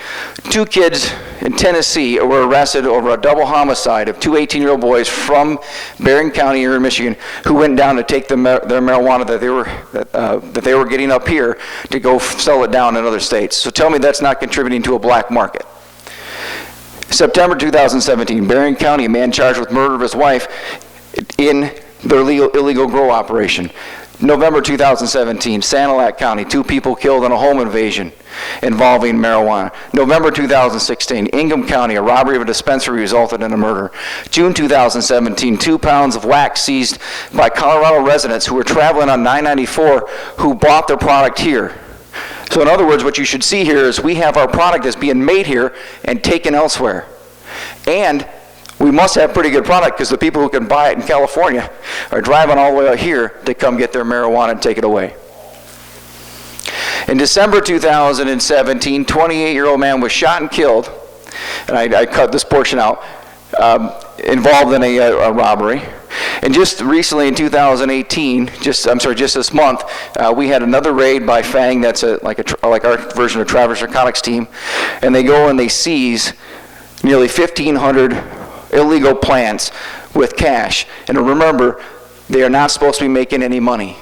2 kids in Tennessee were arrested over a double homicide of 2 18-year-old boys from Barron County here in Michigan who went down to take their marijuana that they were getting up here to go sell it down in other states. So tell me that's not contributing to a black market. September 2017, Barron County, a man charged with murder of his wife in their illegal grow operation. November 2017, Sanilac County, 2 people killed in a home invasion involving marijuana. November 2016, Ingham County, a robbery of a dispensary resulted in a murder. June 2017, 2 pounds of wax seized by Colorado residents who were traveling on 994 who bought their product here. So in other words, what you should see here is we have our product that's being made here and taken elsewhere. And we must have pretty good product because the people who can buy it in California are driving all the way out here to come get their marijuana and take it away. In December 2017, 28-year-old man was shot and killed, and I cut this portion out, involved in a robbery. And just recently in 2018, just this month, we had another raid by FANG, that's like our version of Travis Narcotics team, and they go and they seize nearly 1,500 illegal plants with cash. And remember, they are not supposed to be making any money.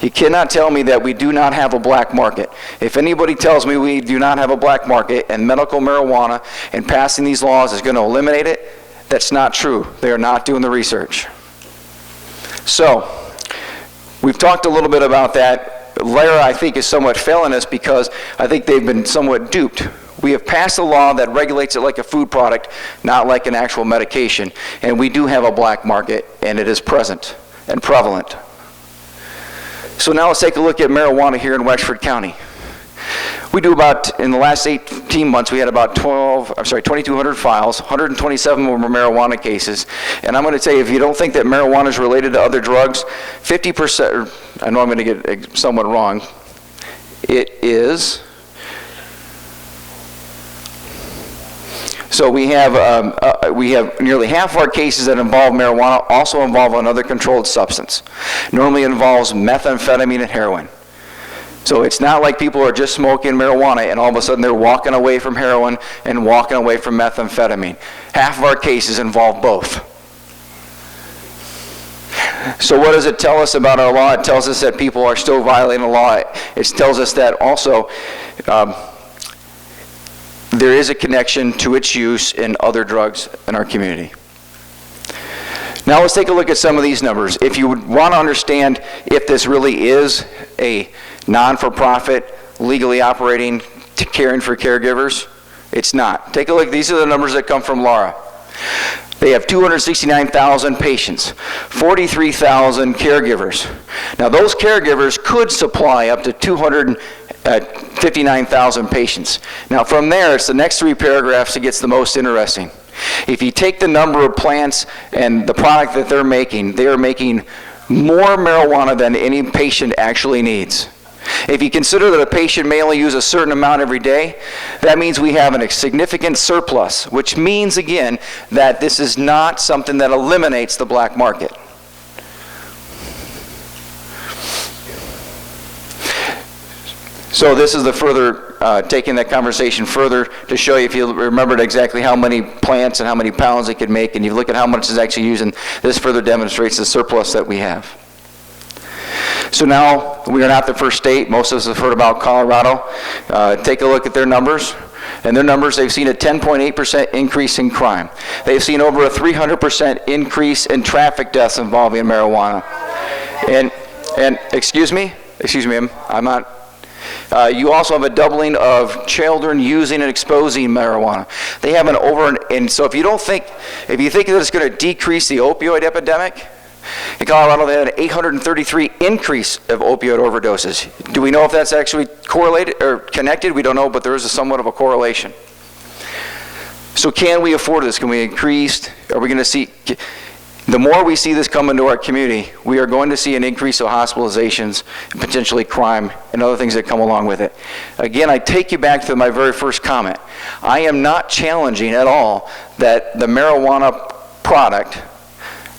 You cannot tell me that we do not have a black market. If anybody tells me we do not have a black market and medical marijuana and passing these laws is going to eliminate it, that's not true. They are not doing the research. So, we've talked a little bit about that. LARA, I think, is somewhat failing us because I think they've been somewhat duped. We have passed a law that regulates it like a food product, not like an actual medication. And we do have a black market, and it is present and prevalent. So now let's take a look at marijuana here in Wexford County. We do about, in the last 18 months, we had about 2,200 files, 127 were marijuana cases. And I'm going to tell you, if you don't think that marijuana is related to other drugs, 50%, I know I'm going to get somewhat wrong, it is. So we have nearly half of our cases that involve marijuana also involve another controlled substance. Normally involves methamphetamine and heroin. So it's not like people are just smoking marijuana and all of a sudden they're walking away from heroin and walking away from methamphetamine. Half of our cases involve both. So what does it tell us about our law? It tells us that people are still violating the law. It tells us that also there is a connection to its use in other drugs in our community. Now let's take a look at some of these numbers. If you would want to understand if this really is a non-for-profit, legally operating, caring for caregivers, it's not. Take a look. These are the numbers that come from LARA. They have 269,000 patients, 43,000 caregivers. Now those caregivers could supply up to 259,000 patients. Now from there, it's the next three paragraphs that gets the most interesting. If you take the number of plants and the product that they're making, they are making more marijuana than any patient actually needs. If you consider that a patient may only use a certain amount every day, that means we have a significant surplus, which means, again, that this is not something that eliminates the black market. So this is the further, taking that conversation further to show you, if you remembered exactly how many plants and how many pounds they could make, and you look at how much is actually used, and this further demonstrates the surplus that we have. So now, we are not the first state. Most of us have heard about Colorado. Take a look at their numbers. And their numbers, they've seen a 10.8% increase in crime. They've seen over a 300% increase in traffic deaths involving marijuana. And excuse me, I'm not. You also have a doubling of children using and exposing marijuana. They have and so if you think that it's going to decrease the opioid epidemic, in Colorado, they had an 833 increase of opioid overdoses. Do we know if that's actually correlated or connected? We don't know, but there is somewhat of a correlation. So can we afford this? Can we increase? Are we going to see, the more we see this come into our community, we are going to see an increase of hospitalizations, and potentially crime, and other things that come along with it. Again, I take you back to my very first comment. I am not challenging at all that the marijuana product,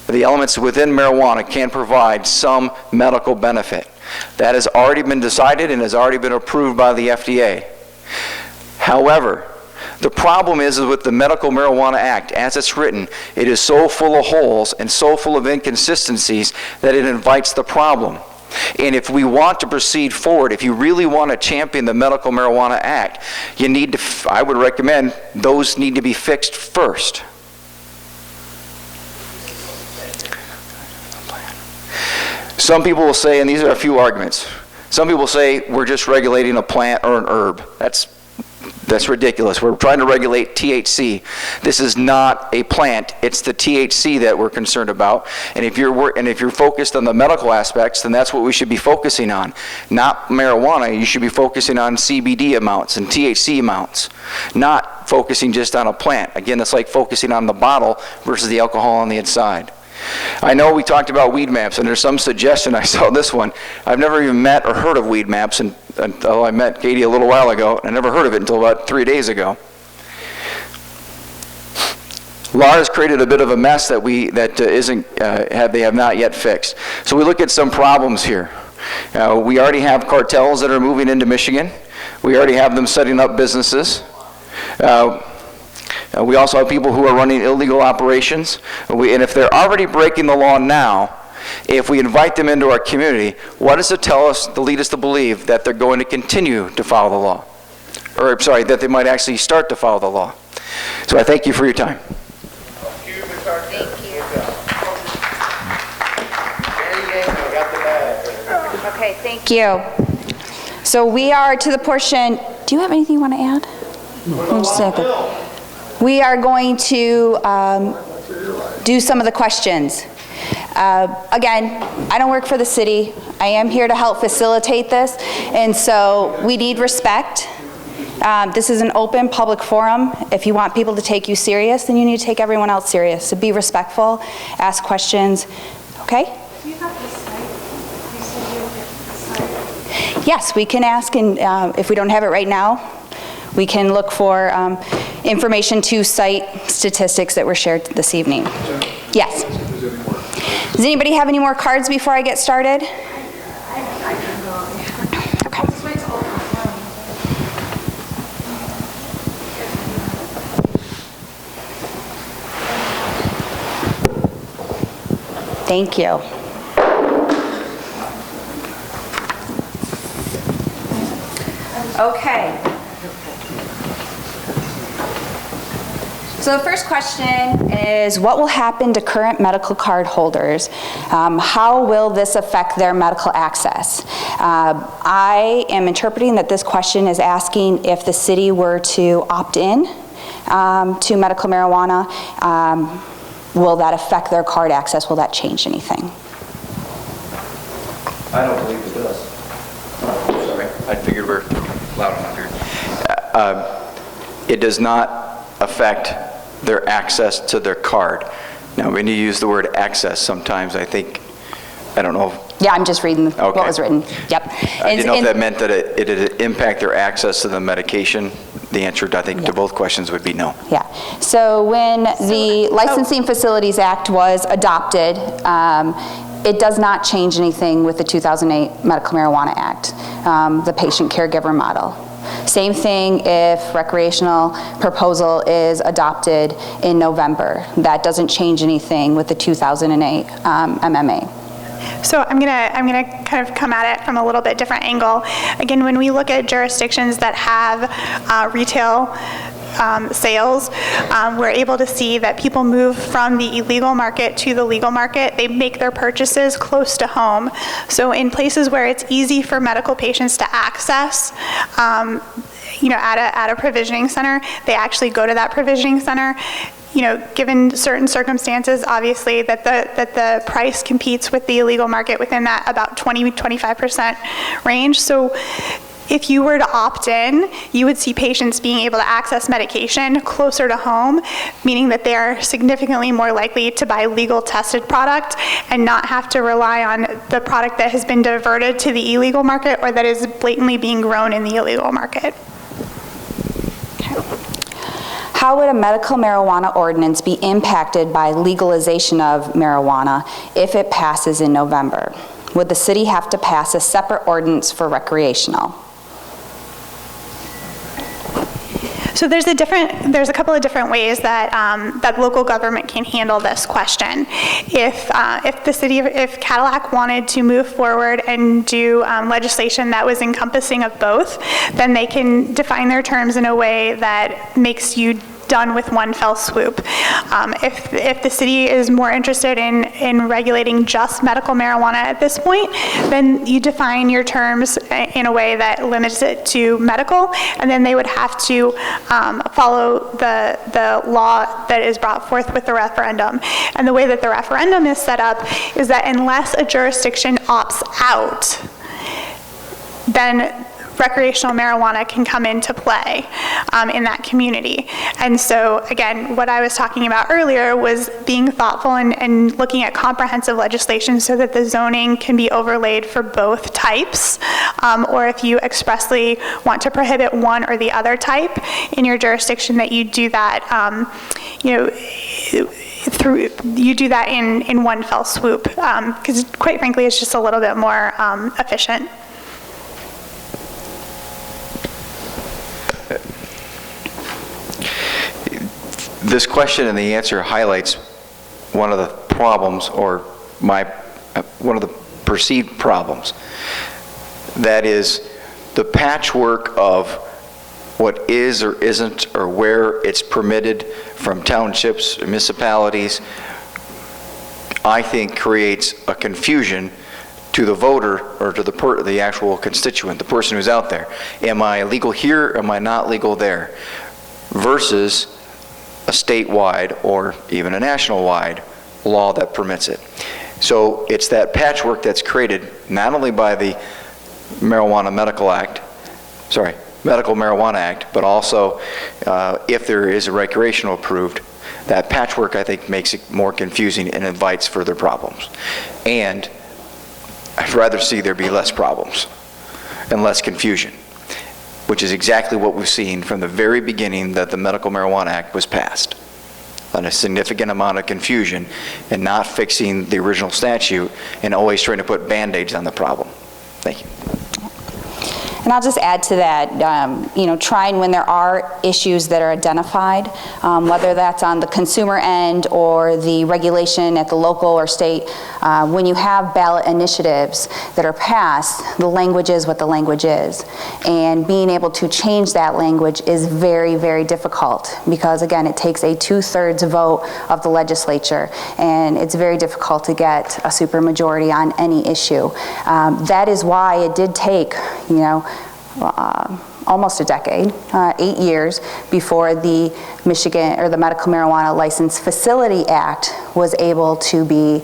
the elements within marijuana, can provide some medical benefit. That has already been decided and has already been approved by the FDA. However, the problem is with the Medical Marijuana Act, as it's written, it is so full of holes and so full of inconsistencies that it invites the problem. And if we want to proceed forward, if you really want to champion the Medical Marijuana Act, you need to, I would recommend, those need to be fixed first. Some people will say, and these are a few arguments, some people say we're just regulating a plant or an herb. That's ridiculous. We're trying to regulate THC. This is not a plant. It's the THC that we're concerned about. And if you're focused on the medical aspects, then that's what we should be focusing on. Not marijuana. You should be focusing on CBD amounts and THC amounts, not focusing just on a plant. Again, it's like focusing on the bottle versus the alcohol on the inside. I know we talked about Weedmaps, and there's some suggestion, I saw this one. I've never even met or heard of Weedmaps until I met Katie a little while ago. I never heard of it until about 3 days ago. Law has created a bit of a mess that they have not yet fixed. So we look at some problems here. We already have cartels that are moving into Michigan. We already have them setting up businesses. We also have people who are running illegal operations. And if they're already breaking the law now, if we invite them into our community, what does it tell us to lead us to believe that they're going to continue to follow the law? Or, sorry, that they might actually start to follow the law. So I thank you for your time. Okay, thank you. So we are to the portion, do you have anything you want to add? Just a second. We are going to do some of the questions. Again, I don't work for the city. I am here to help facilitate this, and so we need respect. This is an open public forum. If you want people to take you serious, then you need to take everyone else serious. So be respectful, ask questions, okay? Do you have the site? You said you'll get the site. Yes, we can ask, and if we don't have it right now, we can look for information to cite statistics that were shared this evening. Yes. Does anybody have any more cards before I get started? I can go. Okay. I'll just wait till Thank you. Okay. So the first question is, what will happen to current medical card holders? How will this affect their medical access? I am interpreting that this question is asking if the city were to opt in to medical marijuana, will that affect their card access? Will that change anything? I don't believe it does. Sorry, I figured we're loud enough here. It does not affect their access to their card. Now, when you use the word access, sometimes I think, I don't know. Yeah, I'm just reading what was written. Yep. I didn't know if that meant that it'd impact their access to the medication. The answer, I think, to both questions would be no. Yeah. So when the Licensing Facilities Act was adopted, it does not change anything with the 2008 Medical Marijuana Act, the patient caregiver model. Same thing if recreational proposal is adopted in November. That doesn't change anything with the 2008 MMA. So I'm gonna kind of come at it from a little bit different angle. Again, when we look at jurisdictions that have retail sales, we're able to see that people move from the illegal market to the legal market. They make their purchases close to home. So in places where it's easy for medical patients to access, at a provisioning center, they actually go to that provisioning center. Given certain circumstances, obviously, that the price competes with the illegal market within that about 20-25% range. So if you were to opt in, you would see patients being able to access medication closer to home, meaning that they are significantly more likely to buy legal tested product and not have to rely on the product that has been diverted to the illegal market or that is blatantly being grown in the illegal market. How would a medical marijuana ordinance be impacted by legalization of marijuana if it passes in November? Would the city have to pass a separate ordinance for recreational? So there's a couple of different ways that that local government can handle this question. If Cadillac wanted to move forward and do legislation that was encompassing of both, then they can define their terms in a way that makes you done with one fell swoop. If the city is more interested in regulating just medical marijuana at this point, then you define your terms in a way that limits it to medical, and then they would have to follow the law that is brought forth with the referendum. And the way that the referendum is set up is that unless a jurisdiction opts out, then recreational marijuana can come into play in that community. And so, again, what I was talking about earlier was being thoughtful and looking at comprehensive legislation so that the zoning can be overlaid for both types, or if you expressly want to prohibit one or the other type in your jurisdiction, that you do that. you do that in one fell swoop, because quite frankly, it's just a little bit more efficient. This question and the answer highlights one of the problems, or one of the perceived problems. That is the patchwork of what is or isn't, or where it's permitted from townships, municipalities, I think creates a confusion to the voter, or to the actual constituent, the person who's out there. Am I legal here? Am I not legal there? Versus a statewide or even a national-wide law that permits it. So it's that patchwork that's created not only by the Medical Marijuana Act, but also if there is a recreational approved, that patchwork I think makes it more confusing and invites further problems. And I'd rather see there be less problems and less confusion, which is exactly what we've seen from the very beginning that the Medical Marijuana Act was passed. On a significant amount of confusion and not fixing the original statute and always trying to put Band-Aids on the problem. Thank you. And I'll just add to that, trying when there are issues that are identified, whether that's on the consumer end or the regulation at the local or state, when you have ballot initiatives that are passed, the language is what the language is. And being able to change that language is very, very difficult because, again, it takes a 2/3 vote of the legislature, and it's very difficult to get a supermajority on any issue. That is why it did take, almost a decade, 8 years, before the Michigan, or the Medical Marijuana Licensing Facilities Act was able to be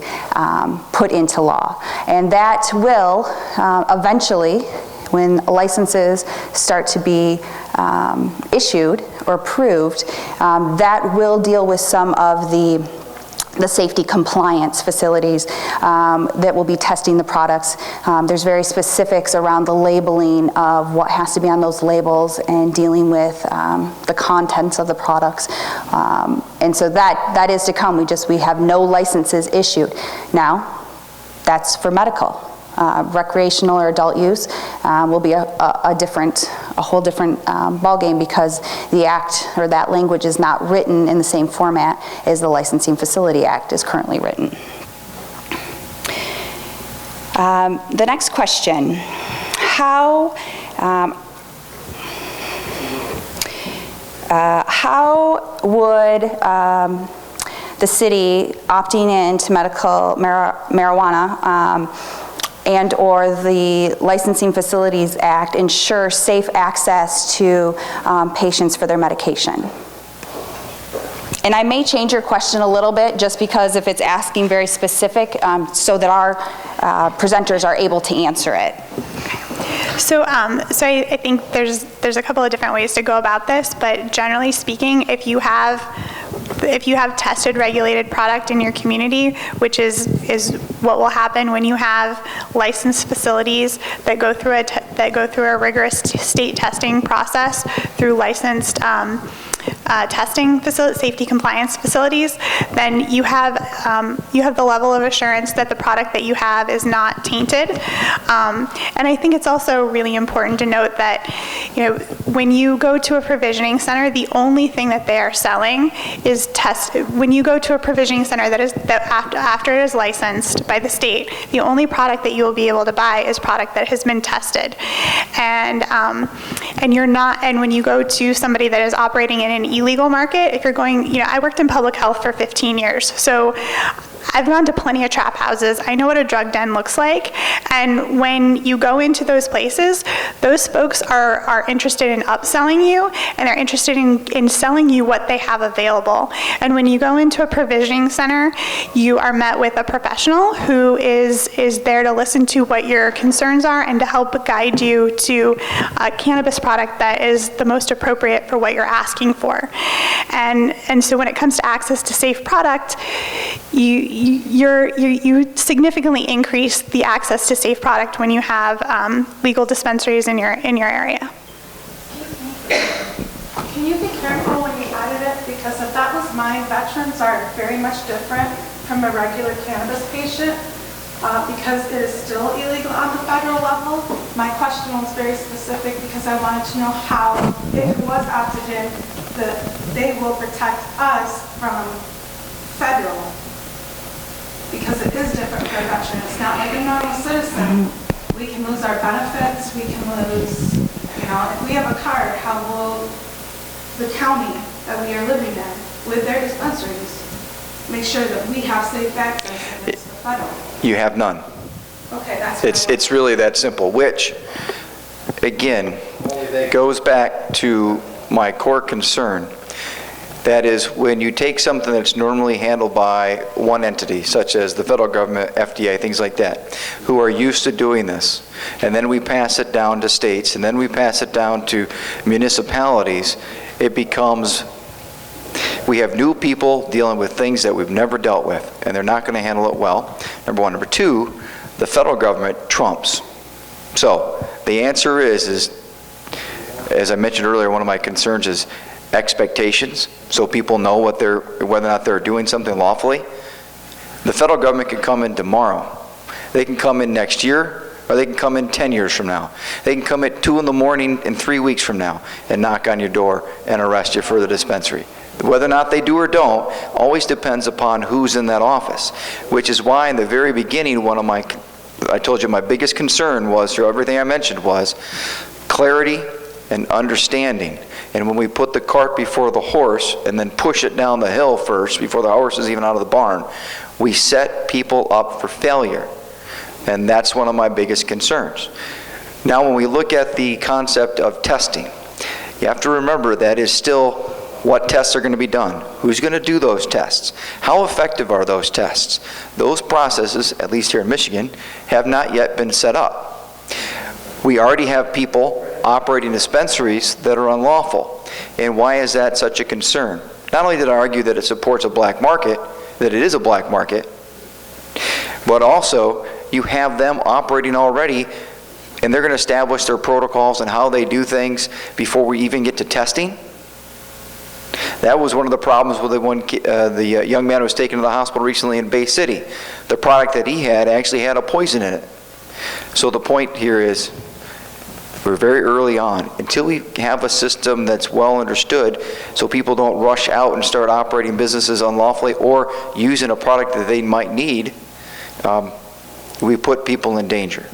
put into law. And that will eventually, when licenses start to be issued or approved, that will deal with some of the safety compliance facilities that will be testing the products. There's very specifics around the labeling of what has to be on those labels and dealing with the contents of the products. And so that is to come. We have no licenses issued. Now, that's for medical. Recreational or adult use will be a whole different ballgame because the act, or that language, is not written in the same format as the Licensing Facility Act is currently written. The next question: how would the city opting into medical marijuana and or the Licensing Facilities Act ensure safe access to patients for their medication? And I may change your question a little bit just because if it's asking very specific, so that our presenters are able to answer it. So I think there's a couple of different ways to go about this, but generally speaking, if you have tested regulated product in your community, which is what will happen when you have licensed facilities that go through a rigorous state testing process through licensed testing safety compliance facilities, then you have the level of assurance that the product that you have is not tainted. And I think it's also really important to note that when you go to a provisioning center, the only thing that they are selling is when you go to a provisioning center after it is licensed by the state, the only product that you will be able to buy is product that has been tested. And when you go to somebody that is operating in an illegal market, if you're going, I worked in public health for 15 years, so I've gone to plenty of trap houses. I know what a drug den looks like. And when you go into those places, those folks are interested in upselling you, and they're interested in selling you what they have available. And when you go into a provisioning center, you are met with a professional who is there to listen to what your concerns are and to help guide you to a cannabis product that is the most appropriate for what you're asking for. And so when it comes to access to safe product, you significantly increase the access to safe product when you have legal dispensaries in your area. Can you be careful when you edit it? Because if that was my veterans are very much different from a regular cannabis patient because it is still illegal on the federal level. My question was very specific because I wanted to know how, if it was opted in, that they will protect us from federal, because it is different for a veteran. It's not like a normal citizen. We can lose our benefits, we can lose, if we have a card, how will the county that we are living in with their dispensaries make sure that we have safe access against the federal? You have none. Okay, that's It's really that simple, which, again, goes back to my core concern. That is, when you take something that's normally handled by one entity, such as the federal government, FDA, things like that, who are used to doing this, and then we pass it down to states, and then we pass it down to municipalities, it becomes, we have new people dealing with things that we've never dealt with, and they're not going to handle it well, number one. Number two, the federal government trumps. So the answer is, as I mentioned earlier, one of my concerns is expectations, so people know whether or not they're doing something lawfully. The federal government can come in tomorrow. They can come in next year, or they can come in 10 years from now. They can come at 2 in the morning and 3 weeks from now and knock on your door and arrest you for the dispensary. Whether or not they do or don't always depends upon who's in that office, which is why in the very beginning, I told you my biggest concern was, through everything I mentioned, was clarity and understanding. And when we put the cart before the horse and then push it down the hill first before the horse is even out of the barn, we set people up for failure. And that's one of my biggest concerns. Now, when we look at the concept of testing, you have to remember that is still what tests are going to be done. Who's going to do those tests? How effective are those tests? Those processes, at least here in Michigan, have not yet been set up. We already have people operating dispensaries that are unlawful. And why is that such a concern? Not only did I argue that it supports a black market, that it is a black market, but also you have them operating already, and they're going to establish their protocols and how they do things before we even get to testing. That was one of the problems with the young man who was taken to the hospital recently in Bay City. The product that he had actually had a poison in it. So the point here is, we're very early on. Until we have a system that's well understood so people don't rush out and start operating businesses unlawfully or using a product that they might need, we put people in danger.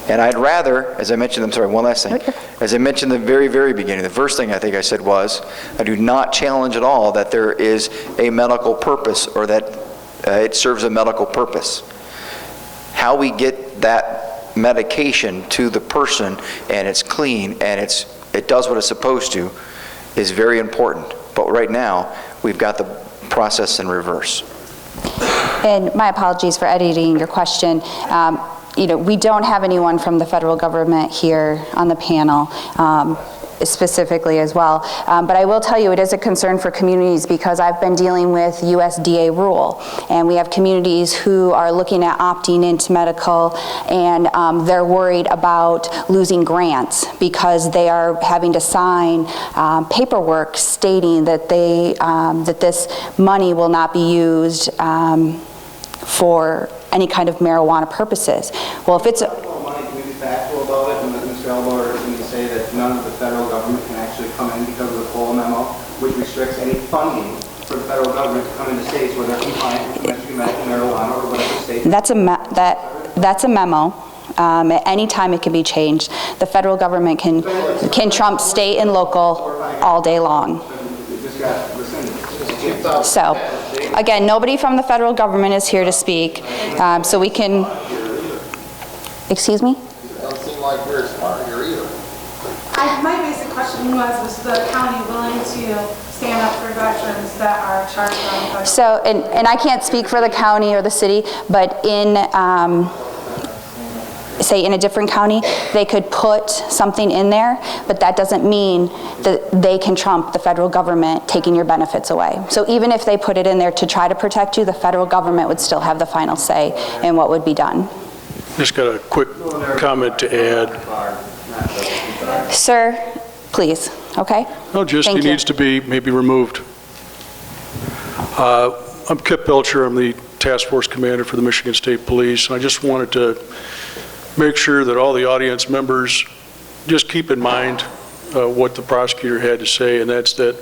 And I'd rather, as I mentioned, I'm sorry, one last thing. Okay. As I mentioned in the very, very beginning, the first thing I think I said was, I do not challenge at all that there is a medical purpose or that it serves a medical purpose. How we get that medication to the person and it's clean and it does what it's supposed to is very important. But right now, we've got the process in reverse. And my apologies for editing your question. We don't have anyone from the federal government here on the panel. Specifically as well. But I will tell you it is a concern for communities because I've been dealing with USDA rule, and we have communities who are looking at opting into medical, and they're worried about losing grants because they are having to sign paperwork stating that that this money will not be used for any kind of marijuana purposes. Well, if it's money, can we be factual about it? And Mr. Elmore, can you say that none of the federal government can actually come in because of the Cole memo, which restricts any funding for the federal government to come into states where they're compliant with Michigan medical marijuana or whatever state? That's a memo. At any time it can be changed. The federal government can trump state and local all day long. So, again, nobody from the federal government is here to speak, so we can. Excuse me? It doesn't seem like we're smart here either. My basic question was the county willing to stand up for veterans that are charged on the federal? So, and I can't speak for the county or the city, but say in a different county, they could put something in there, but that doesn't mean that they can trump the federal government taking your benefits away. So even if they put it in there to try to protect you, the federal government would still have the final say in what would be done. Just got a quick comment to add. Sir, please, okay? No, just Thank he you. needs to be maybe removed. I'm Kip Belcher. I'm the Task Force Commander for the Michigan State Police. And I just wanted to make sure that all the audience members just keep in mind what the prosecutor had to say, and that's that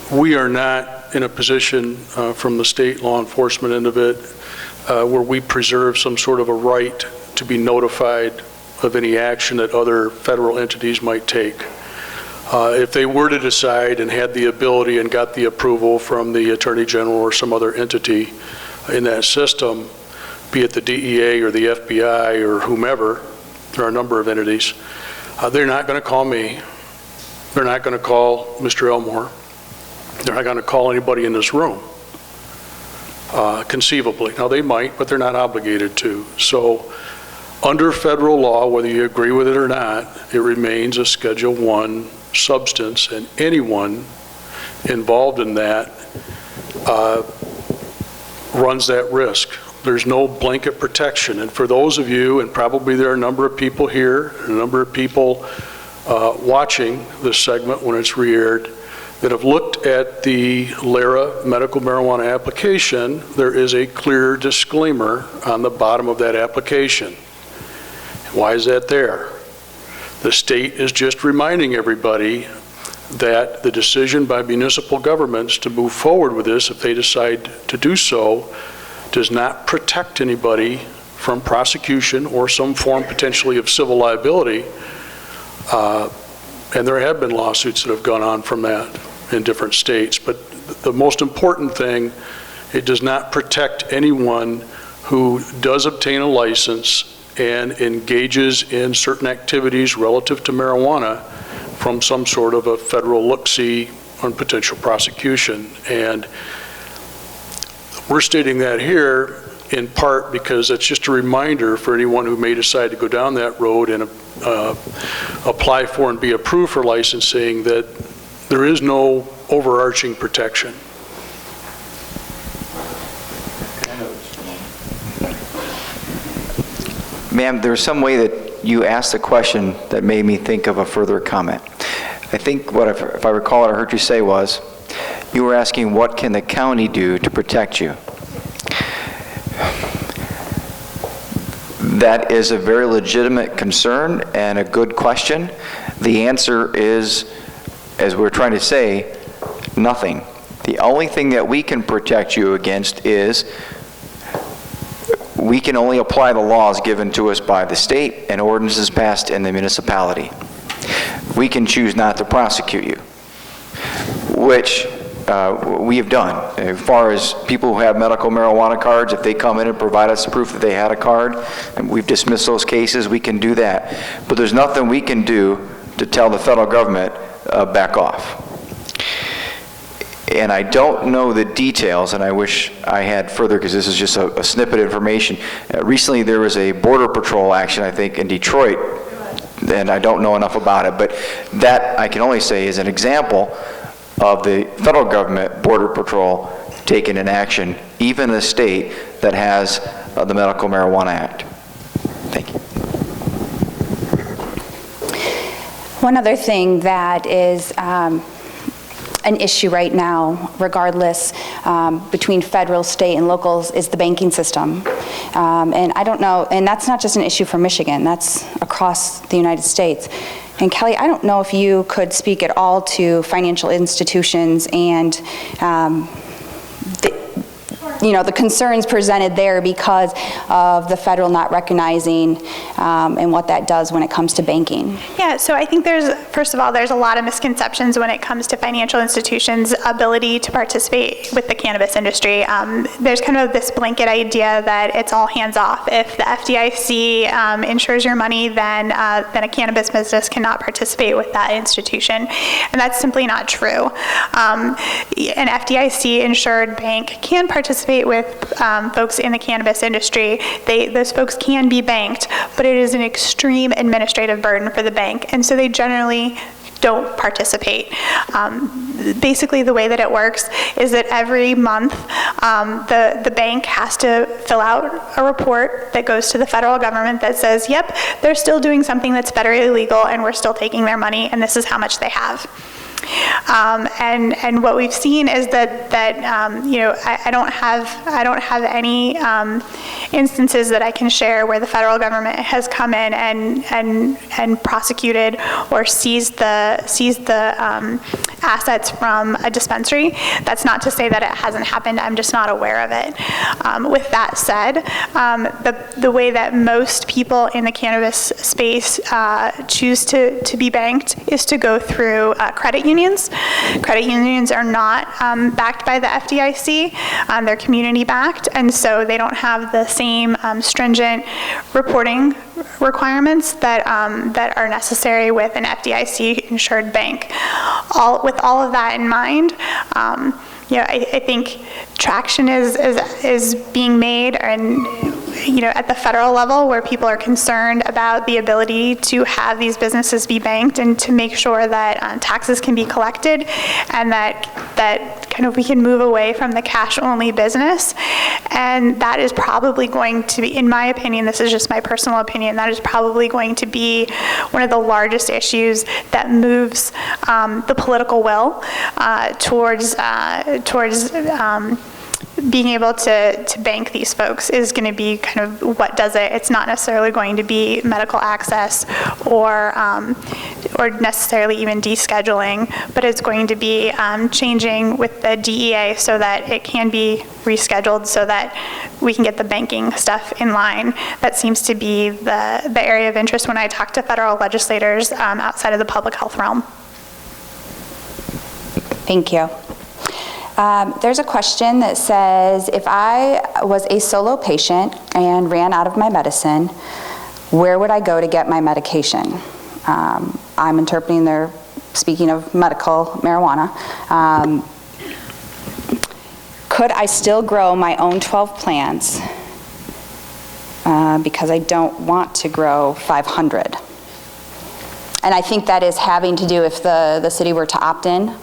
we are not in a position from the state law enforcement end of it where we preserve some sort of a right to be notified of any action that other federal entities might take. If they were to decide and had the ability and got the approval from the Attorney General or some other entity in that system, be it the DEA or the FBI or whomever, there are a number of entities, they're not going to call me. They're not going to call Mr. Elmore. They're not going to call anybody in this room, conceivably. Now, they might, but they're not obligated to. So under federal law, whether you agree with it or not, it remains a Schedule I substance, and anyone involved in that runs that risk. There's no blanket protection. And for those of you, and probably there are a number of people here, and a number of people watching this segment when it's re-aired, that have looked at the LARA medical marijuana application, there is a clear disclaimer on the bottom of that application. Why is that there? The state is just reminding everybody that the decision by municipal governments to move forward with this, if they decide to do so, does not protect anybody from prosecution or some form potentially of civil liability. And there have been lawsuits that have gone on from that in different states. But the most important thing, it does not protect anyone who does obtain a license and engages in certain activities relative to marijuana from some sort of a federal look-see on potential prosecution. And we're stating that here in part because it's just a reminder for anyone who may decide to go down that road and apply for and be approved for licensing that there is no overarching protection. Ma'am, there's some way that you asked a question that made me think of a further comment. I think if I recall what I heard you say was, you were asking what can the county do to protect you? That is a very legitimate concern and a good question. The answer is, as we're trying to say, nothing. The only thing that we can protect you against is we can only apply the laws given to us by the state and ordinances passed in the municipality. We can choose not to prosecute you, which we have done. As far as people who have medical marijuana cards, if they come in and provide us proof that they had a card, and we've dismissed those cases, we can do that. But there's nothing we can do to tell the federal government, back off. And I don't know the details, and I wish I had further, because this is just a snippet of information. Recently there was a Border Patrol action, I think, in Detroit, and I don't know enough about it, but that I can only say is an example of the federal government, Border Patrol, taking an action, even in a state that has the Medical Marijuana Act. Thank you. One other thing that is an issue right now, regardless, between federal, state, and locals, is the banking system. And I don't know, and that's not just an issue for Michigan, that's across the United States. And Kelly, I don't know if you could speak at all to financial institutions and the concerns presented there because of the federal not recognizing and what that does when it comes to banking. Yeah, so I think first of all, there's a lot of misconceptions when it comes to financial institutions' ability to participate with the cannabis industry. There's kind of this blanket idea that it's all hands off. If the FDIC insures your money, then a cannabis business cannot participate with that institution. And that's simply not true. An FDIC insured bank can participate with folks in the cannabis industry. Those folks can be banked, but it is an extreme administrative burden for the bank, and so they generally don't participate. Basically, the way that it works is that every month the bank has to fill out a report that goes to the federal government that says, yep, they're still doing something that's federally illegal and we're still taking their money and this is how much they have. And what we've seen is that you know, I don't have any instances that I can share where the federal government has come in and prosecuted or seized the assets from a dispensary. That's not to say that it hasn't happened. I'm just not aware of it. With that said, the way that most people in the cannabis space choose to be banked is to go through credit unions. Credit unions are not backed by the FDIC. They're community backed, and so they don't have the same stringent reporting requirements that are necessary with an FDIC insured bank. With all of that in mind, you know, I think traction is being made, and you know, at the federal level, where people are concerned about the ability to have these businesses be banked and to make sure that taxes can be collected, and that kind of we can move away from the cash-only business. And that is probably going to be, in my opinion, this is just my personal opinion, that is probably going to be one of the largest issues that moves the political will towards being able to bank these folks is going to be kind of what does it. It's not necessarily going to be medical access or necessarily even descheduling, but it's going to be changing with the DEA so that it can be rescheduled so that we can get the banking stuff in line. That seems to be the area of interest when I talk to federal legislators outside of the public health realm. Thank you. There's a question that says, if I was a solo patient and ran out of my medicine, where would I go to get my medication? I'm interpreting they're speaking of medical marijuana. Could I still grow my own 12 plants because I don't want to grow 500? And I think that is having to do if the city were to opt in.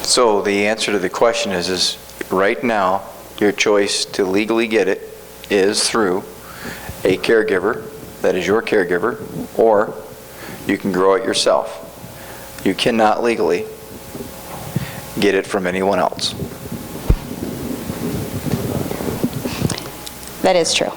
So the answer to the question is right now, your choice to legally get it is through a caregiver, that is your caregiver, or you can grow it yourself. You cannot legally get it from anyone else. That is true.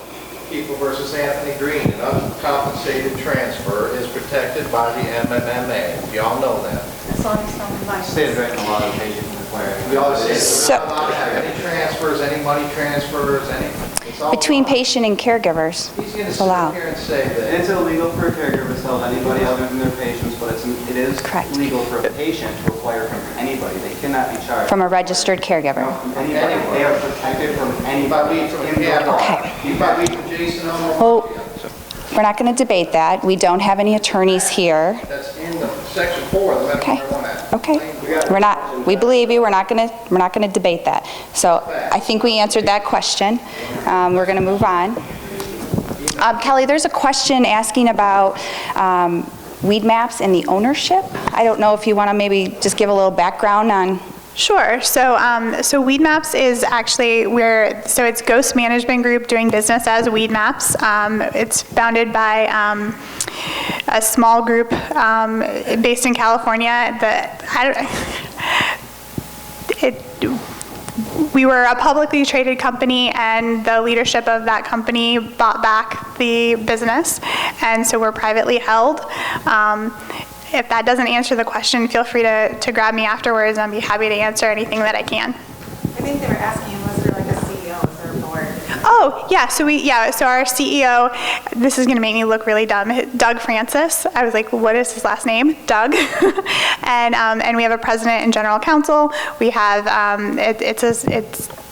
People versus Anthony Green, an uncompensated transfer is protected by the MMMA. Y'all know that. As long as someone likes. Stated right in the law that patients can acquire. We always say So- we're not allowed to have any transfers, any money transfers, any. It's all Between allowed. patient and caregivers, He's going to it's sit allowed. here and say that. It's illegal for a caregiver to sell anybody other than their patients, but it is Correct. legal for a patient to acquire from anybody. They cannot be charged. From a registered caregiver. From anybody. They are protected from If I anybody. read from Okay. If I read from Jason Elmore. Well, we're not going to debate that. We don't have any attorneys here. That's in the section 4 of the Medical Okay. Marijuana Act. Okay. We're not, we believe you. We're not going to debate that. So I think we answered that question. We're going to move on. Kelly, there's a question asking about Weedmaps and the ownership. I don't know if you want to maybe just give a little background on. Sure. So Weedmaps is actually so it's Ghost Management Group doing business as Weedmaps. It's founded by a small group based in California. We were a publicly traded company, and the leadership of that company bought back the business, and so we're privately held. If that doesn't answer the question, feel free to grab me afterwards, and I'd be happy to answer anything that I can. I think they were asking, was there like a CEO, is there a board? Oh, yeah, so our CEO, this is gonna make me look really dumb, Doug Francis. I was like, what is his last name? Doug. And we have a president and general counsel. We have,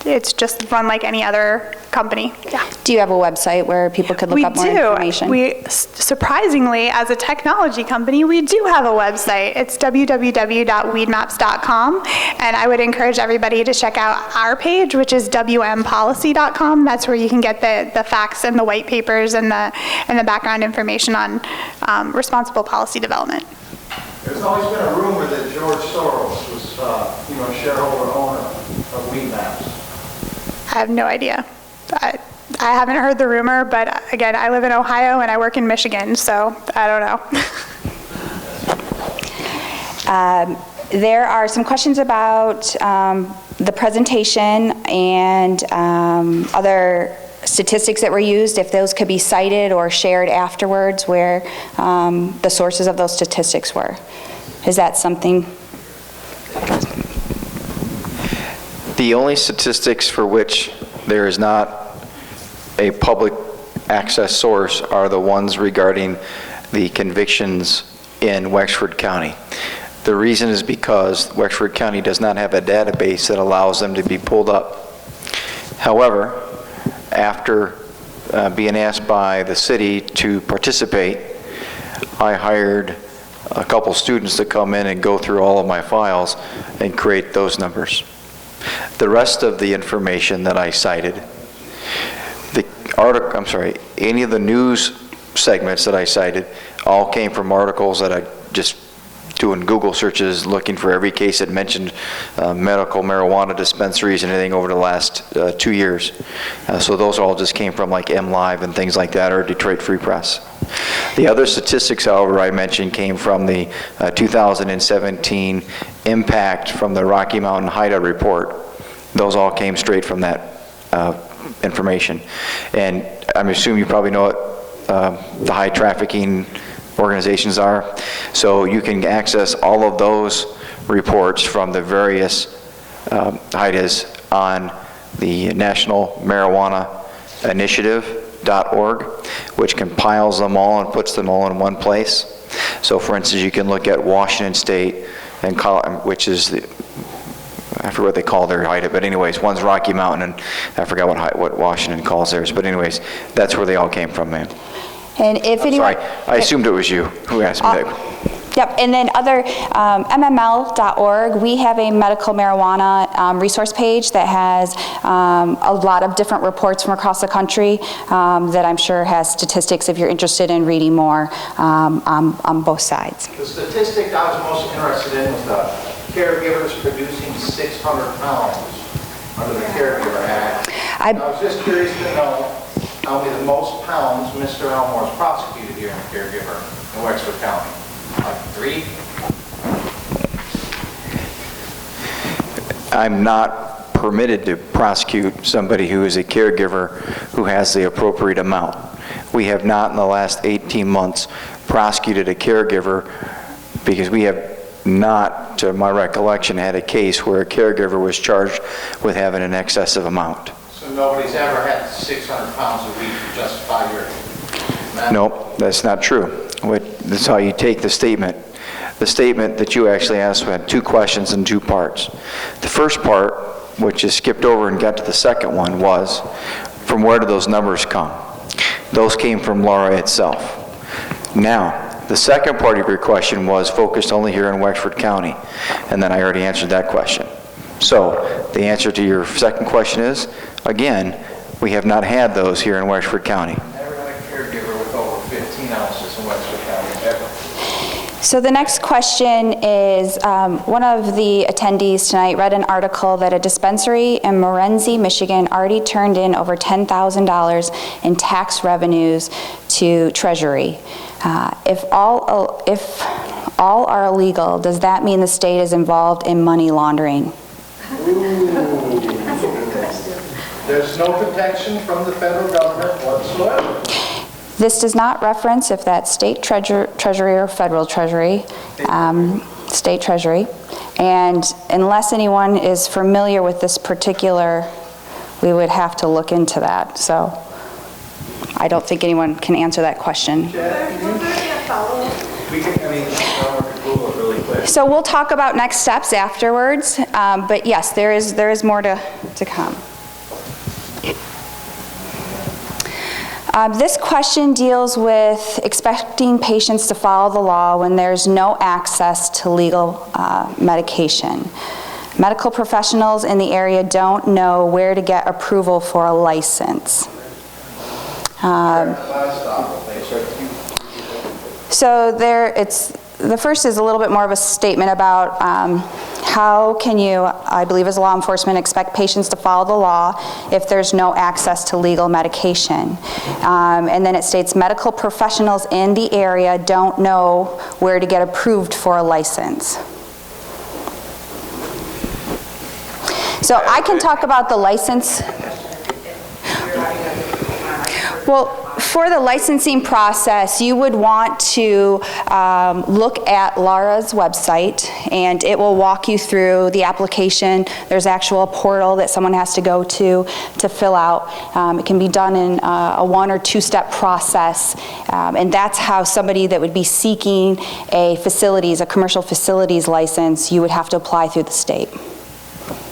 it's just run like any other company, yeah. Do you have a website where people could look up more information? We surprisingly, as a technology company, we do have a website. It's www.weedmaps.com, and I would encourage everybody to check out our page, which is wmpolicy.com. That's where you can get the facts and the white papers and the background information on responsible policy development. There's always been a rumor that George Soros was, a shareholder owner of Weedmaps. I have no idea. I haven't heard the rumor, but again, I live in Ohio and I work in Michigan, so I don't know. There are some questions about the presentation and other statistics that were used, if those could be cited or shared afterwards, where the sources of those statistics were. Is that something? The only statistics for which there is not a public access source are the ones regarding the convictions in Wexford County. The reason is because Wexford County does not have a database that allows them to be pulled up. However, after being asked by the city to participate, I hired a couple students to come in and go through all of my files and create those numbers. The rest of the information that I cited, any of the news segments that I cited all came from articles that I just doing Google searches looking for every case that mentioned medical marijuana dispensaries and anything over the last 2 years. So those all just came from like MLive and things like that, or Detroit Free Press. The other statistics, however, I mentioned came from the 2017 impact from the Rocky Mountain HIDA report. Those all came straight from that information. And I'm assuming you probably know what the high trafficking organizations are. So you can access all of those reports from the various HIDAs on the National Marijuana Initiative.org, which compiles them all and puts them all in one place. So for instance, you can look at Washington State, and which is the, I forget what they call their HIDA, but anyways, one's Rocky Mountain, and I forgot what Washington calls theirs, but anyways, that's where they all came from, man. And if anyone, sorry, I assumed it was you who asked me that. Yep, and then other, mml.org, we have a medical marijuana resource page that has a lot of different reports from across the country that I'm sure has statistics if you're interested in reading more on both sides. The statistic I was most interested in was the caregivers producing 600 pounds under the Caregiver Act. I was just curious to know how many of the most pounds Mr. Elmore's prosecuted here in the Caregiver in Wexford County. Like 3? I'm not permitted to prosecute somebody who is a caregiver who has the appropriate amount. We have not in the last 18 months prosecuted a caregiver because we have not, to my recollection, had a case where a caregiver was charged with having an excessive amount. So nobody's ever had 600 pounds a week to justify your... Nope, that's not true. That's how you take the statement. The statement that you actually asked had 2 questions in 2 parts. The first part, which is skipped over and got to the second one, was from where do those numbers come? Those came from Laura itself. Now, the second part of your question was focused only here in Wexford County, and then I already answered that question. So, the answer to your second question is, again, we have not had those here in Wexford County. Never had a caregiver with over 15 ounces in Wexford County, ever. So the next question is, one of the attendees tonight read an article that a dispensary in Morenci, Michigan already turned in over $10,000 in tax revenues to Treasury. If all are illegal, does that mean the state is involved in money laundering? There's no protection from the federal government whatsoever. This does not reference if that's state treasury or federal treasury, state treasury. And unless anyone is familiar with this particular, we would have to look into that. So I don't think anyone can answer that question. So we'll talk about next steps afterwards, but yes, there is more to come. This question deals with expecting patients to follow the law when there's no access to legal medication. Medical professionals in the area don't know where to get approval for a license. So the first is a little bit more of a statement about how can you, I believe as law enforcement, expect patients to follow the law if there's no access to legal medication. And then it states medical professionals in the area don't know where to get approved for a license. So I can talk about the license. Well, for the licensing process, you would want to look at Lara's website, and it will walk you through the application. There's actual a portal that someone has to go to fill out. It can be done in a 1 or 2 step process, and that's how somebody that would be seeking a commercial facilities license, you would have to apply through the state.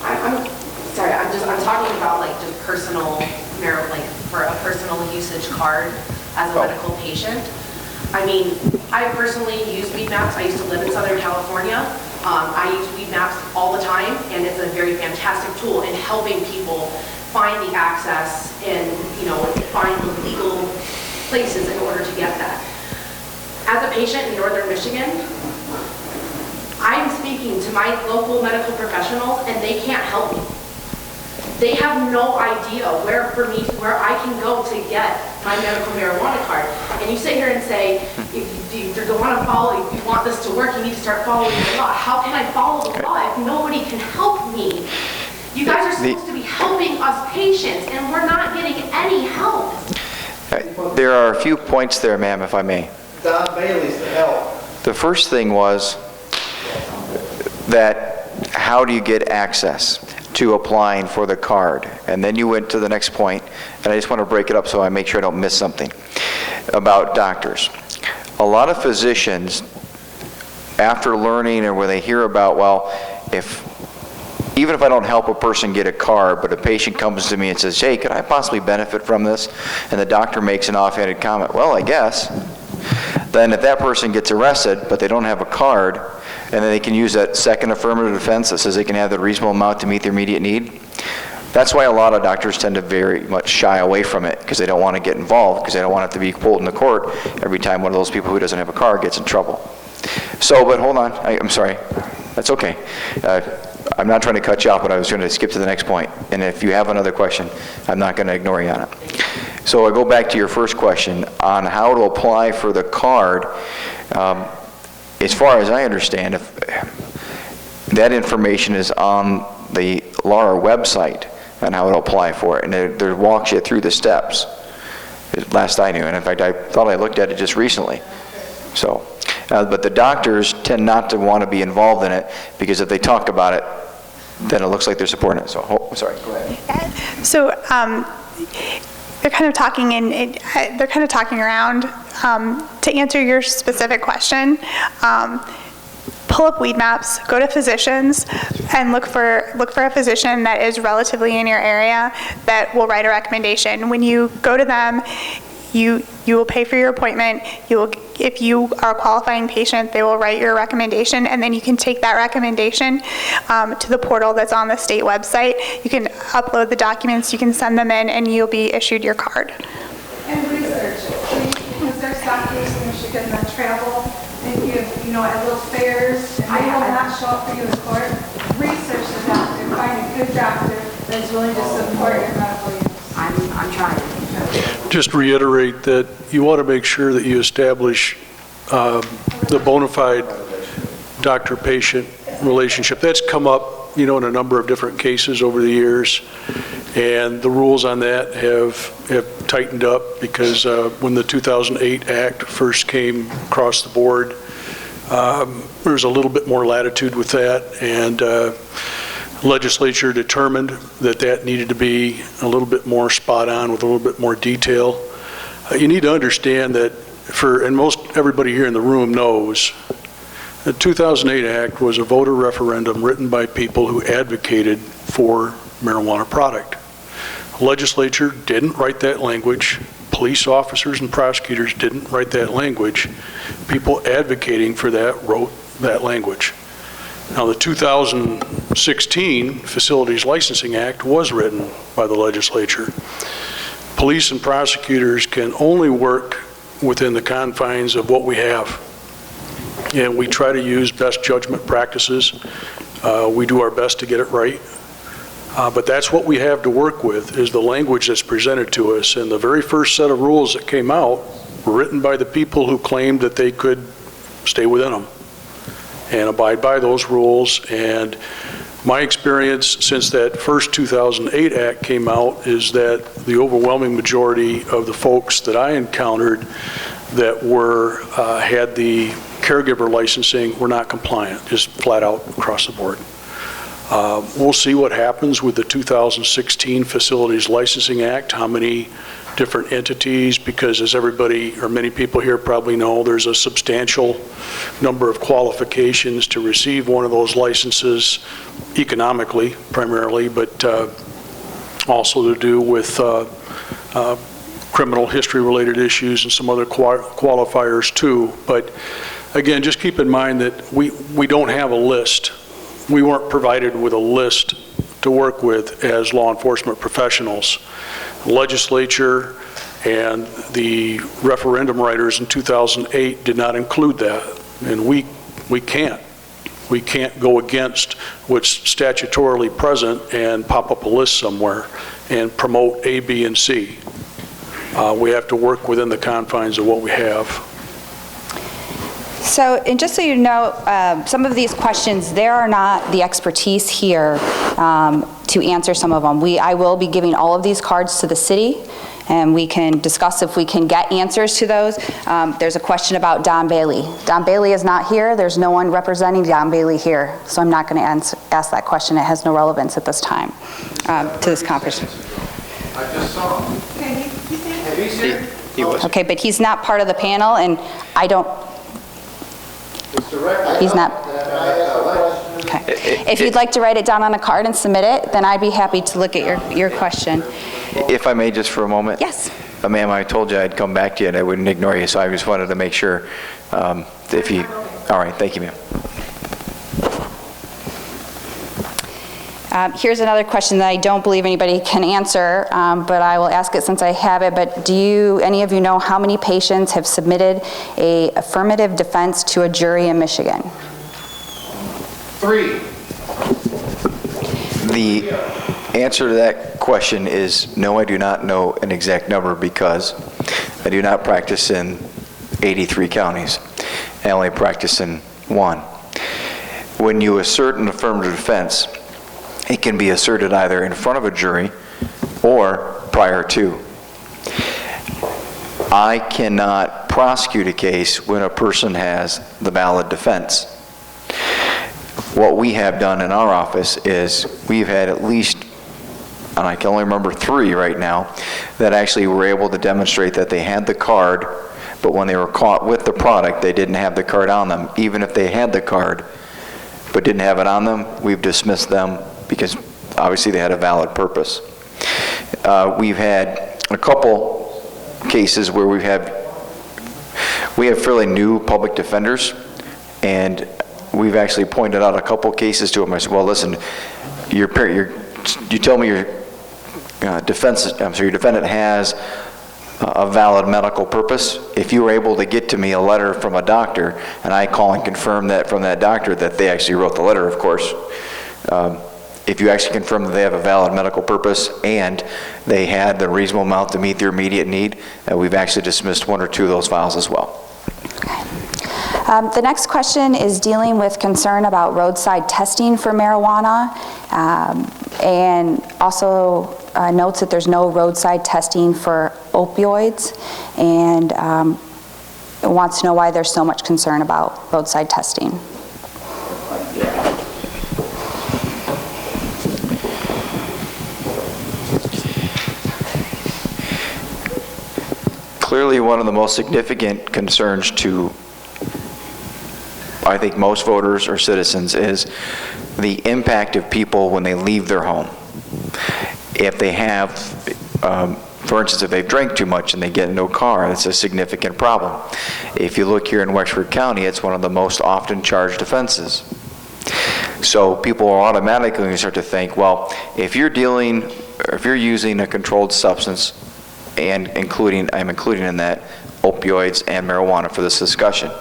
I'm sorry, I'm talking about like just personal marijuana, like for a personal usage card as a medical patient. I mean, I personally use Weedmaps. I used to live in Southern California. I use Weedmaps all the time, and it's a very fantastic tool in helping people find the access and, you know, find the legal places in order to get that. As a patient in Northern Michigan, I'm speaking to my local medical professionals, and they can't help me. They have no idea where I can go to get my medical marijuana card. And you sit here and say, if you want to follow, if you want this to work, you need to start following the law. How can I follow the law if nobody can help me? You guys are supposed to be helping us patients, and we're not getting any help. There are a few points there, ma'am, if I may. Don Bailey's the help. The first thing was that how do you get access to applying for the card? And then you went to the next point, and I just want to break it up so I make sure I don't miss something about doctors. A lot of physicians, after learning or when they hear about, well, even if I don't help a person get a card, but a patient comes to me and says, hey, could I possibly benefit from this? And the doctor makes an offhanded comment, well, I guess. Then if that person gets arrested, but they don't have a card, and then they can use that second affirmative defense that says they can have the reasonable amount to meet their immediate need. That's why a lot of doctors tend to very much shy away from it, because they don't want to get involved, because they don't want it to be pulled into court every time one of those people who doesn't have a card gets in trouble. So, but hold on, I'm sorry. That's okay. I'm not trying to cut you off, but I was going to skip to the next point. And if you have another question, I'm not going to ignore you on it. So I go back to your first question on how to apply for the card. As far as I understand, if that information is on the Lara website on how to apply for it, and it walks you through the steps, last I knew. And in fact, I thought I looked at it just recently. So, but the doctors tend not to want to be involved in it, because if they talk about it, then it looks like they're supporting it. So, sorry, go ahead. So they're kind of talking around. To answer your specific question, pull up Weedmaps, go to physicians, and look for a physician that is relatively in your area that will write a recommendation. When you go to them, you will pay for your appointment. If you are a qualifying patient, they will write your recommendation, and then you can take that recommendation to the portal that's on the state website. You can upload the documents, you can send them in, and you'll be issued your card. And research it, because there's doctors in Michigan that travel and give, at little fairs, and they will not show up for you in court. Research the doctor, find a good doctor that's willing to support your medical use. I'm trying. Just reiterate that you want to make sure that you establish the bona fide doctor-patient relationship. That's come up, in a number of different cases over the years, and the rules on that have tightened up, because when the 2008 Act first came across the board, there was a little bit more latitude with that, and legislature determined that needed to be a little bit more spot on with a little bit more detail. You need to understand that and most everybody here in the room knows, the 2008 Act was a voter referendum written by people who advocated for marijuana product. The legislature didn't write that language. Police officers and prosecutors didn't write that language. People advocating for that wrote that language. Now, the 2016 Facilities Licensing Act was written by the legislature. Police and prosecutors can only work within the confines of what we have. And we try to use best judgment practices. We do our best to get it right. But that's what we have to work with, is the language that's presented to us. And the very first set of rules that came out were written by the people who claimed that they could stay within them and abide by those rules. And My experience since that first 2008 Act came out is that the overwhelming majority of the folks that I encountered that had the caregiver licensing were not compliant, just flat out across the board. We'll see what happens with the 2016 Facilities Licensing Act, how many different entities, because as everybody or many people here probably know, there's a substantial number of qualifications to receive one of those licenses, economically primarily, but also to do with criminal history related issues and some other qualifiers too. But again, just keep in mind that we don't have a list. We weren't provided with a list to work with as law enforcement professionals. The legislature and the referendum writers in 2008 did not include that, and we can't go against what's statutorily present and pop up a list somewhere and promote A, B, and C. We have to work within the confines of what we have. So, and just so you know, some of these questions, there are not the expertise here to answer some of them. I will be giving all of these cards to the city, and we can discuss if we can get answers to those. There's a question about Don Bailey. Don Bailey is not here. There's no one representing Don Bailey here, so I'm not going to ask that question. It has no relevance at this time to this conversation. I just saw him. Have you seen him? He was. Okay, but he's not part of the panel, and I don't. He's not. Okay. If you'd like to write it down on a card and submit it, then I'd be happy to look at your question. If I may, just for a moment. Yes. Ma'am, I told you I'd come back to you and I wouldn't ignore you, so I just wanted to make sure if you. All right, thank you, ma'am. Here's another question that I don't believe anybody can answer, but I will ask it since I have it. But do any of you know how many patients have submitted a affirmative defense to a jury in Michigan? 3. The answer to that question is no, I do not know an exact number because I do not practice in 83 counties. I only practice in 1. When you assert an affirmative defense, it can be asserted either in front of a jury or prior to. I cannot prosecute a case when a person has the valid defense. What we have done in our office is we've had at least, and I can only remember 3 right now, that actually were able to demonstrate that they had the card, but when they were caught with the product, they didn't have the card on them. Even if they had the card, but didn't have it on them, we've dismissed them because obviously they had a valid purpose. We've had a couple cases where we have fairly new public defenders, and we've actually pointed out a couple cases to them. I said, well, listen, you tell me your defendant has a valid medical purpose. If you were able to get to me a letter from a doctor, and I call and confirm that from that doctor that they actually wrote the letter, of course, if you actually confirm that they have a valid medical purpose and they had the reasonable amount to meet their immediate need, we've actually dismissed 1 or 2 of those files as well. Okay. The next question is dealing with concern about roadside testing for marijuana, and also notes that there's no roadside testing for opioids, and wants to know why there's so much concern about roadside testing. Clearly, one of the most significant concerns to, I think, most voters or citizens is the impact of people when they leave their home. If they have, for instance, if they've drank too much and they get into a car, that's a significant problem. If you look here in Wexford County, it's one of the most often charged offenses. So people are automatically going to start to think, well, if you're using a controlled substance, and I'm including in that opioids and marijuana for this discussion,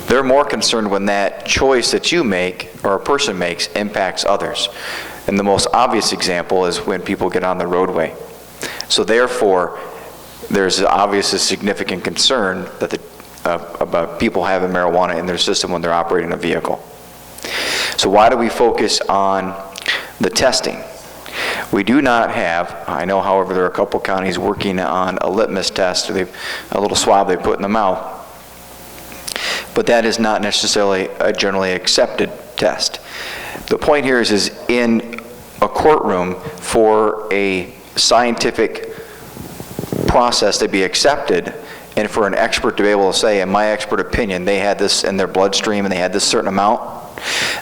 they're more concerned when that choice that you make or a person makes impacts others. And the most obvious example is when people get on the roadway. So therefore, there's obviously a significant concern that about people having marijuana in their system when they're operating a vehicle. So why do we focus on the testing? We do not have, I know, however, there are a couple counties working on a litmus test, a little swab they put in the mouth, but that is not necessarily a generally accepted test. The point here is in a courtroom, for a scientific process to be accepted, and for an expert to be able to say, in my expert opinion, they had this in their bloodstream and they had this certain amount,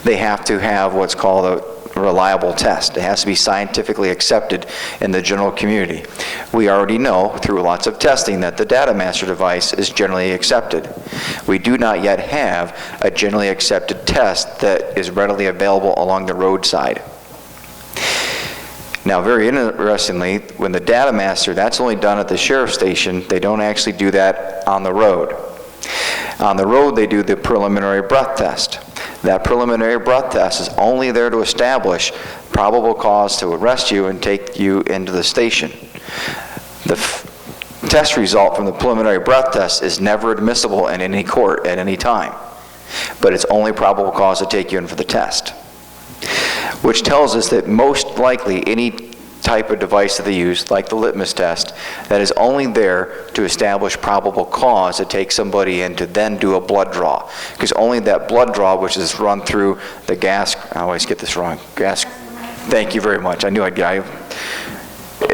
they have to have what's called a reliable test. It has to be scientifically accepted in the general community. We already know through lots of testing that the Data Master device is generally accepted. We do not yet have a generally accepted test that is readily available along the roadside. Now, very interestingly, when the Data Master, that's only done at the sheriff's station. They don't actually do that on the road. On the road, they do the preliminary breath test. That preliminary breath test is only there to establish probable cause to arrest you and take you into the station. The test result from the preliminary breath test is never admissible in any court at any time, but it's only probable cause to take you in for the test, which tells us that most likely any type of device that they use, like the litmus test, that is only there to establish probable cause to take somebody in to then do a blood draw. Because only that blood draw, which is run through the gas, I always get this wrong, gas, thank you very much. I knew I'd get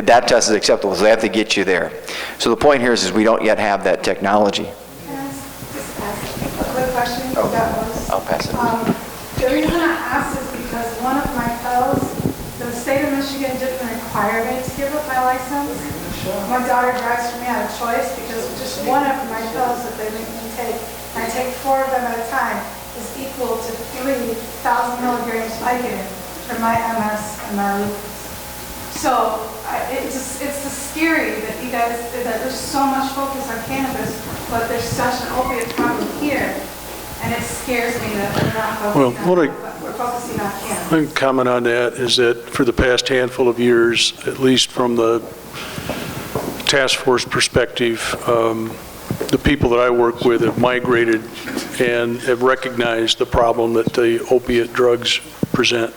that test is acceptable, so they have to get you there. So the point here is we don't yet have that technology. Can I just ask a quick question? Oh, That was, I'll pass it. the reason I asked is because one of my fellows, the state of Michigan didn't require me to give up my license. My daughter drives for me out of choice because just one of my pills that they make me take, and I take 4 of them at a time, is equal to 3,000 milligrams Vicodin for my MS and my lupus. So it's just scary that you guys, that there's so much focus on cannabis, but there's such an opiate problem here. And it scares me that we're not focusing on cannabis. My comment on that is that for the past handful of years, at least from the task force perspective, the people that I work with have migrated and have recognized the problem that the opiate drugs present.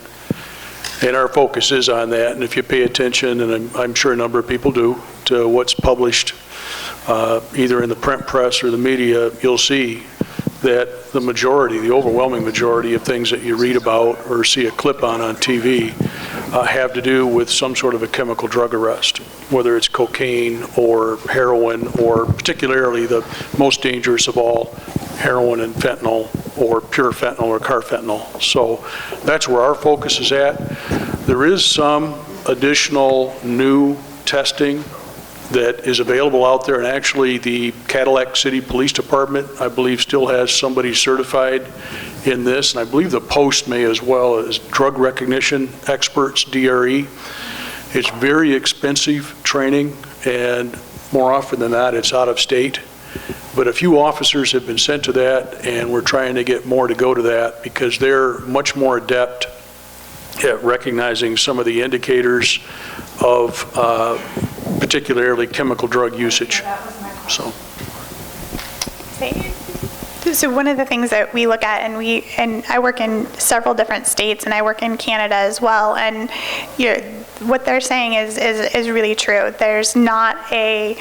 And our focus is on that. And if you pay attention, and I'm sure a number of people do, to what's published either in the print press or the media, you'll see that the majority, the overwhelming majority of things that you read about or see a clip on TV have to do with some sort of a chemical drug arrest, whether it's cocaine or heroin, or particularly the most dangerous of all, heroin and fentanyl, or pure fentanyl or carfentanil. So that's where our focus is at. There is some additional new testing that is available out there, and actually the Cadillac City Police Department, I believe, still has somebody certified in this, and I believe the Post may as well, as drug recognition experts, DRE. It's very expensive training, and more often than not, it's out of state. But a few officers have been sent to that, and we're trying to get more to go to that because they're much more adept at recognizing some of the indicators of particularly chemical drug usage. So one of the things that we look at, and I work in several different states, and I work in Canada as well, and what they're saying is really true. There's not a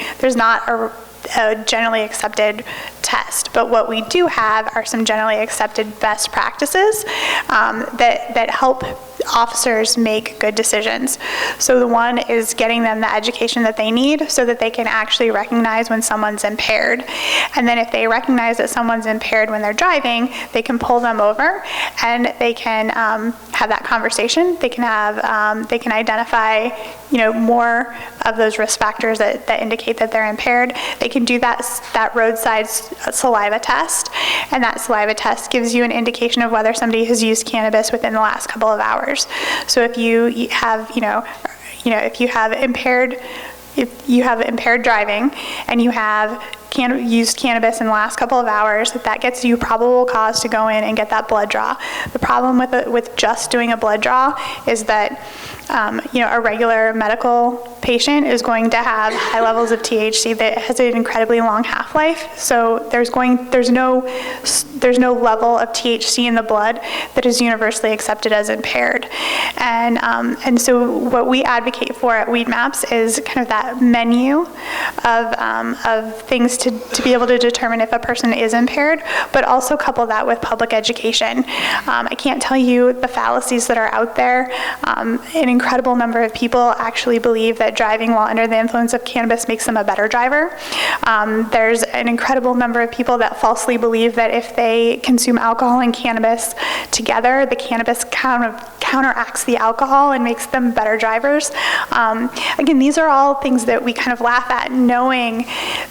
generally accepted test, but what we do have are some generally accepted best practices that help officers make good decisions. So the one is getting them the education that they need so that they can actually recognize when someone's impaired. And then if they recognize that someone's impaired when they're driving, they can pull them over and they can have that conversation. They can identify, more of those risk factors that indicate that they're impaired. They can do that roadside saliva test, and that saliva test gives you an indication of whether somebody has used cannabis within the last couple of hours. So if you have, if you have impaired driving and you have used cannabis in the last couple of hours, that gets you probable cause to go in and get that blood draw. The problem with just doing a blood draw is that a regular medical patient is going to have high levels of THC that has an incredibly long half-life. So there's no level of THC in the blood that is universally accepted as impaired. And so what we advocate for at Weedmaps is kind of that menu of things to be able to determine if a person is impaired, but also couple that with public education. I can't tell you the fallacies that are out there. An incredible number of people actually believe that driving while under the influence of cannabis makes them a better driver. There's an incredible number of people that falsely believe that if they consume alcohol and cannabis together, the cannabis counteracts the alcohol and makes them better drivers. Again, these are all things that we kind of laugh at, knowing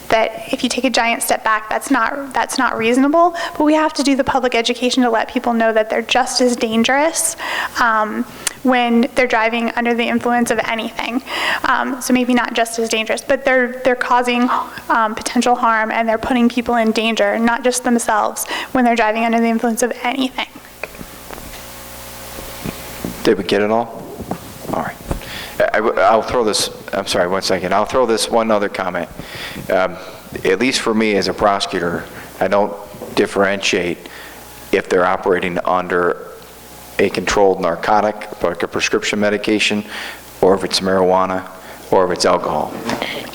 that if you take a giant step back, that's not reasonable, but we have to do the public education to let people know that they're just as dangerous when they're driving under the influence of anything. So maybe not just as dangerous, but they're causing potential harm, and they're putting people in danger, not just themselves, when they're driving under the influence of anything. Did we get it all? All right. I'll throw this, I'm sorry, one second. I'll throw this one other comment. At least for me as a prosecutor, I don't differentiate if they're operating under a controlled narcotic, like a prescription medication, or if it's marijuana, or if it's alcohol.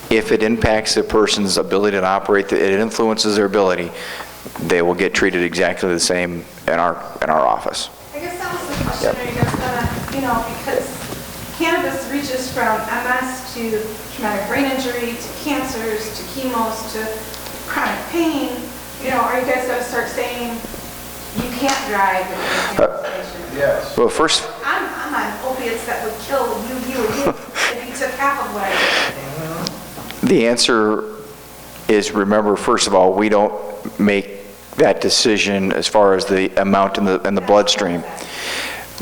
If it impacts the person's ability to operate, it influences their ability, they will get treated exactly the same in our office. I guess that was the question. Are you guys gonna, because cannabis reaches from MS to traumatic brain injury, to cancers, to chemos, to chronic pain, are you guys gonna start saying you can't drive in a cannabis patient? Yes. Well, first, I'm on opiates that would kill you if you took half of what I did. the answer is, remember, first of all, we don't make that decision as far as the amount in the bloodstream.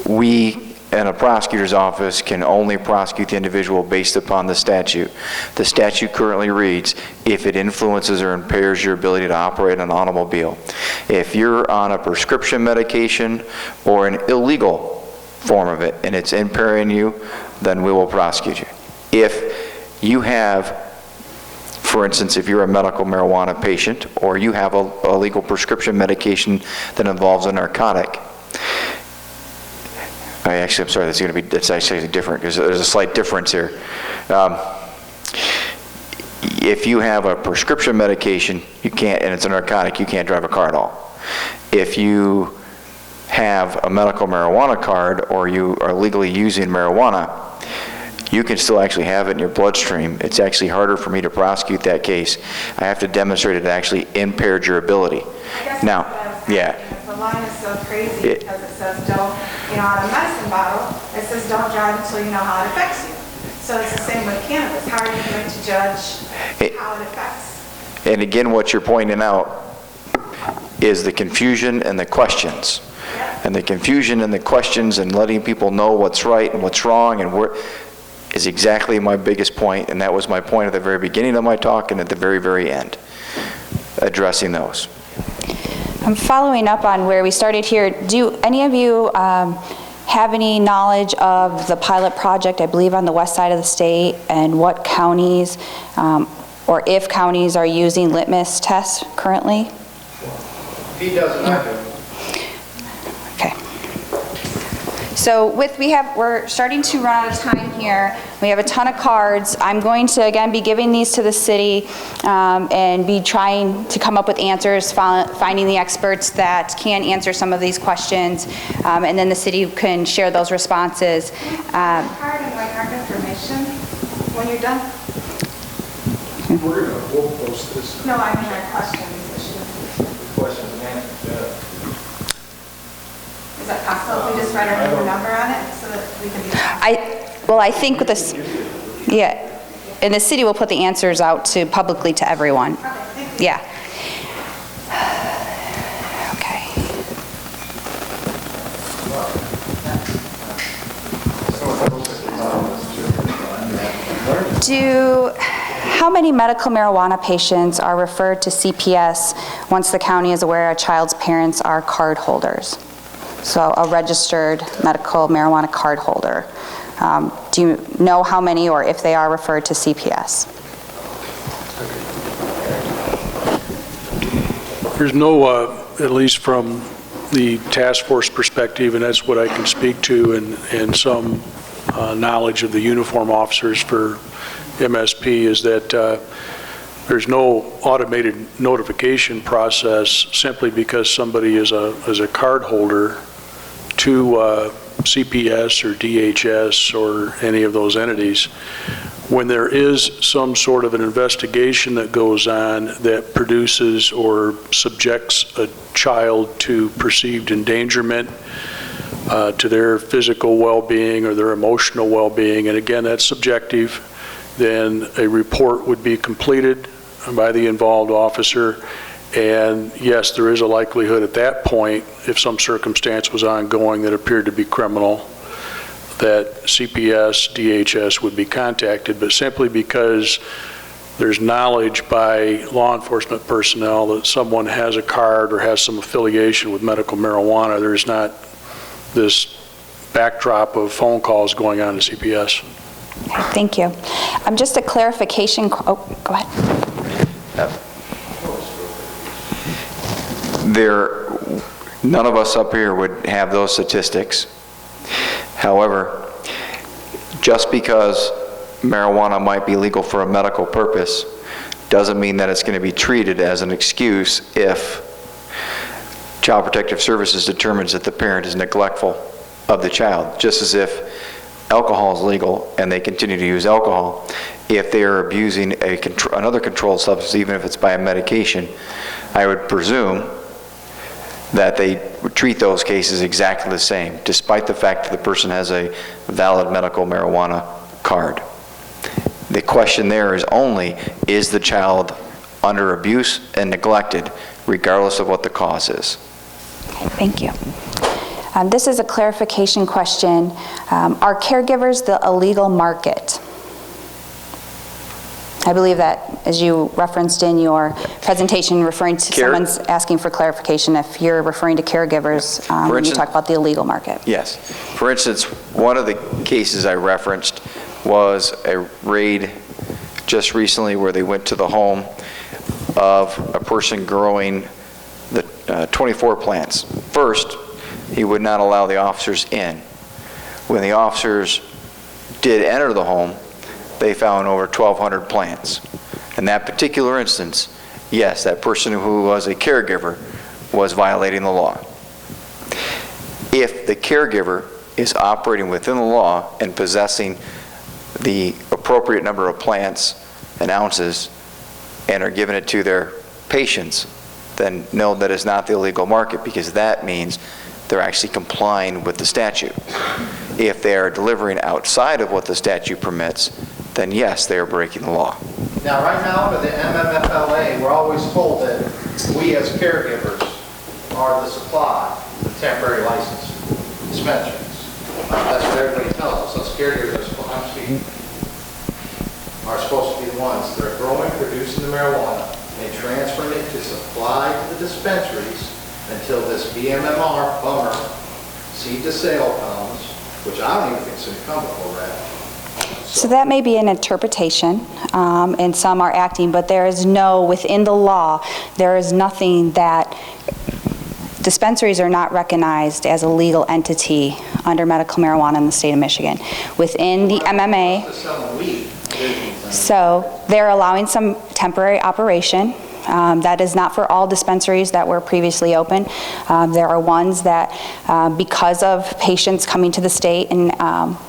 We, in a prosecutor's office, can only prosecute the individual based upon the statute. The statute currently reads, if it influences or impairs your ability to operate an automobile. If you're on a prescription medication or an illegal form of it and it's impairing you, then we will prosecute you. If you have, for instance, if you're a medical marijuana patient or you have a legal prescription medication that involves a narcotic, I'm sorry, that's actually different because there's a slight difference here. If you have a prescription medication, you can't, and it's a narcotic, you can't drive a car at all. If you have a medical marijuana card or you are legally using marijuana, you can still actually have it in your bloodstream. It's actually harder for me to prosecute that case. I have to demonstrate it actually impaired your ability. Now, yeah. The line is so crazy because it says don't, on a medicine bottle, it says don't drive until you know how it affects you. So it's the same with cannabis. How are you going to judge how it affects? And again, what you're pointing out is the confusion and the questions. Yep. And the confusion and the questions and letting people know what's right and what's wrong and where is exactly my biggest point, and that was my point at the very beginning of my talk and at the very, very end, addressing those. I'm following up on where we started here. Do any of you have any knowledge of the pilot project, I believe, on the west side of the state, and what counties, or if counties are using litmus tests currently? He doesn't, I do. Okay. So we're starting to run out of time here. We have a ton of cards. I'm going to, again, be giving these to the city and be trying to come up with answers, finding the experts that can answer some of these questions, and then the city can share those responses. Card and like our information when you're done? We'll post this. No, I mean our questions. Questions and answers, yeah. Is that possible if we just write our name and number on it so that we can be... I think with this, yeah, and the city will put the answers out publicly to everyone. Okay, thank you. Yeah. Okay. How many medical marijuana patients are referred to CPS once the county is aware a child's parents are card holders? So a registered medical marijuana card holder. Do you know how many or if they are referred to CPS? There's no, at least from the task force perspective, and that's what I can speak to, and some knowledge of the uniform officers for MSP, is that there's no automated notification process simply because somebody is a card holder to CPS or DHS or any of those entities. When there is some sort of an investigation that goes on that produces or subjects a child to perceived endangerment to their physical well-being or their emotional well-being, and again, that's subjective, then a report would be completed by the involved officer. And yes, there is a likelihood at that point, if some circumstance was ongoing that appeared to be criminal, that CPS, DHS would be contacted. But simply because there's knowledge by law enforcement personnel that someone has a card or has some affiliation with medical marijuana, there's not this backdrop of phone calls going on to CPS. Okay, thank you. Just a clarification. Oh, go ahead. None of us up here would have those statistics. However, just because marijuana might be legal for a medical purpose doesn't mean that it's going to be treated as an excuse if Child Protective Services determines that the parent is neglectful of the child. Just as if alcohol is legal and they continue to use alcohol, if they are abusing another controlled substance, even if it's by a medication, I would presume that they would treat those cases exactly the same, despite the fact that the person has a valid medical marijuana card. The question there is only, is the child under abuse and neglected, regardless of what the cause is? Okay, thank you. This is a clarification question. Are caregivers the illegal market? I believe that, as you referenced in your presentation, referring to someone's asking for clarification if you're referring to caregivers when you talk about the illegal market. Yes. For instance, one of the cases I referenced was a raid just recently where they went to the home of a person growing the 24 plants. First, he would not allow the officers in. When the officers did enter the home, they found over 1,200 plants. In that particular instance, yes, that person who was a caregiver was violating the law. If the caregiver is operating within the law and possessing the appropriate number of plants and ounces and are giving it to their patients, then no, that is not the illegal market, because that means they're actually complying with the statute. If they are delivering outside of what the statute permits, then yes, they are breaking the law. Now, right now, under the MMFLA, we're always told that we as caregivers are the supply of temporary license dispensaries. That's what everybody tells us. Us caregivers are supposed to be the ones that are growing, producing the marijuana, and transferring it to supply to the dispensaries until this BMMR bummer seed to sale comes, which I don't even think is incumbent before that. So that may be an interpretation, and some are acting, but there is no, within the law, there is nothing that dispensaries are not recognized as a legal entity under medical marijuana in the state of Michigan. Within the MMA, so they're allowing some temporary operation. That is not for all dispensaries that were previously open. There are ones that, because of patients coming to the state and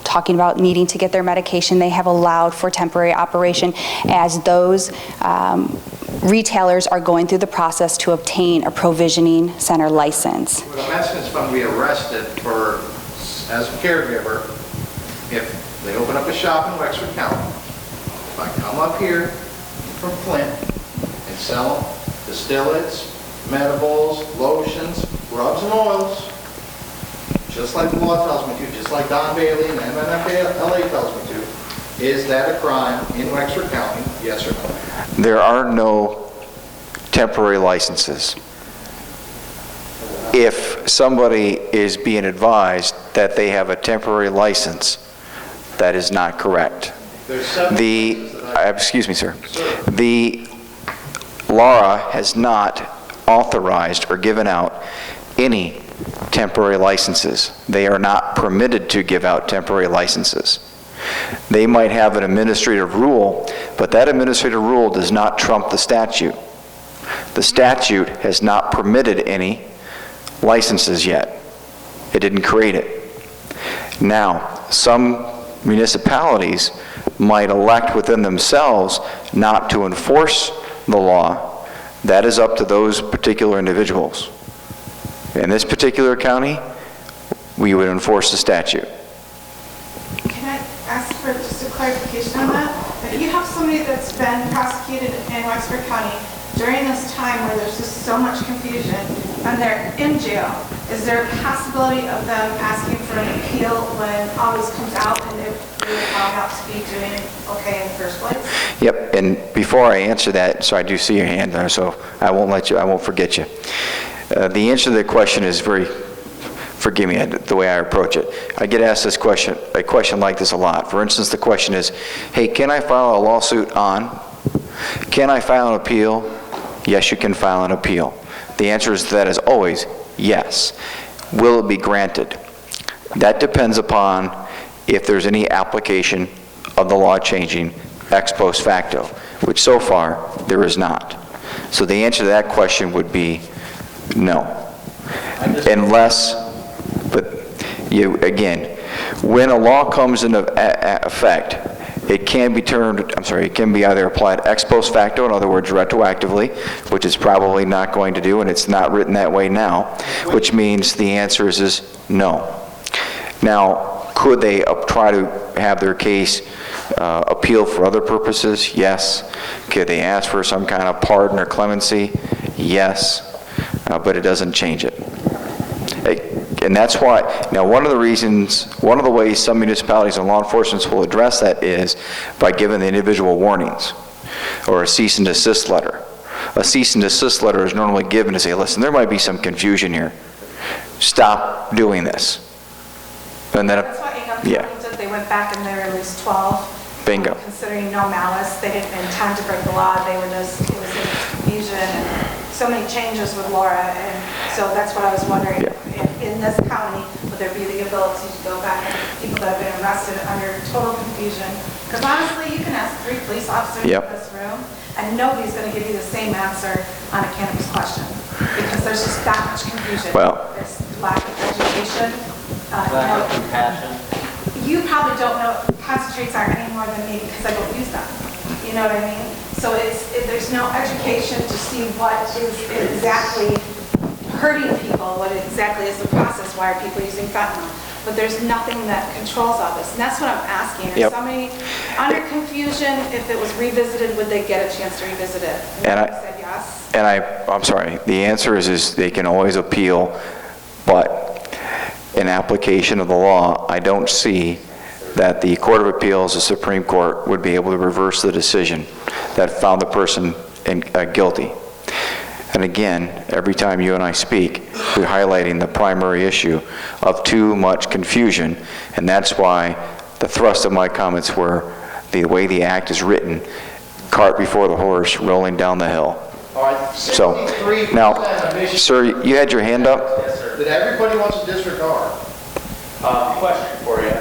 talking about needing to get their medication, they have allowed for temporary operation as those retailers are going through the process to obtain a provisioning center license. Well, in essence, when we arrested for, as a caregiver, if they open up a shop in Wexford County, if I come up here from Flint and sell distillates, medibles, lotions, rubs and oils, just like the law tells me to, just like Don Bailey and MMFLA tells me to, is that a crime in Wexford County, yes or no? There are no temporary licenses. if somebody is being advised that they have a temporary license, that is not correct. Excuse me, sir. The Laura has not authorized or given out any temporary licenses. They are not permitted to give out temporary licenses. They might have an administrative rule, but that administrative rule does not trump the statute. The statute has not permitted any licenses yet. It didn't create it. Now, some municipalities might elect within themselves not to enforce the law. That is up to those particular individuals. In this particular county, we would enforce the statute. Can I ask for just a clarification on that? If you have somebody that's been prosecuted in Wexford County during this time where there's just so much confusion and they're in jail, is there a possibility of them asking for an appeal when all this comes out and they're found out to be doing okay in the first place? Yep, and before I answer that, so I do see your hand there, so I won't forget you. The answer to the question is forgive me the way I approach it. I get asked a question like this a lot. For instance, the question is, hey, can I file a lawsuit on? Can I file an appeal? Yes, you can file an appeal. The answer to that is always yes. Will it be granted? That depends upon if there's any application of the law changing ex post facto, which so far there is not. So the answer to that question would be no. Unless, but again, when a law comes into effect, it can be it can be either applied ex post facto, in other words, retroactively, which it's probably not going to do, and it's not written that way now, which means the answer is no. Now, could they try to have their case appealed for other purposes? Yes. Could they ask for some kind of pardon or clemency? Yes. But it doesn't change it. And that's why, now one of the ways some municipalities and law enforcement will address that is by giving the individual warnings or a cease and desist letter. A cease and desist letter is normally given to say, listen, there might be some confusion here. Stop doing this. And then, that's what Ingham County did. They went back and they released 12. Bingo. Considering no malice, they didn't intend to break the law. They were just, it was confusion and so many changes with Laura, and so that's what I was wondering. In this county, would there be the ability to go back and people that have been arrested under total confusion? Because honestly, you can ask 3 police officers in this room, and nobody's going to give you the same answer on a cannabis question, because there's just that much confusion. There's lack of education. Lack of compassion. You probably don't know concentrates are any more than me because I don't use them. You know what I mean? So there's no education to see what is exactly hurting people, what exactly is the process, why are people using fentanyl. But there's nothing that controls all this. And that's what I'm asking. If somebody under confusion, if it was revisited, would they get a chance to revisit it? And I said yes. And I'm sorry, the answer is they can always appeal, but in application of the law, I don't see that the Court of Appeals, the Supreme Court, would be able to reverse the decision that found the person guilty. And again, every time you and I speak, we're highlighting the primary issue of too much confusion, and that's why the thrust of my comments were the way the Act is written, cart before the horse, rolling down the hill. So, now, sir, you had your hand up? Yes, sir. That everybody wants to disregard. Question for you.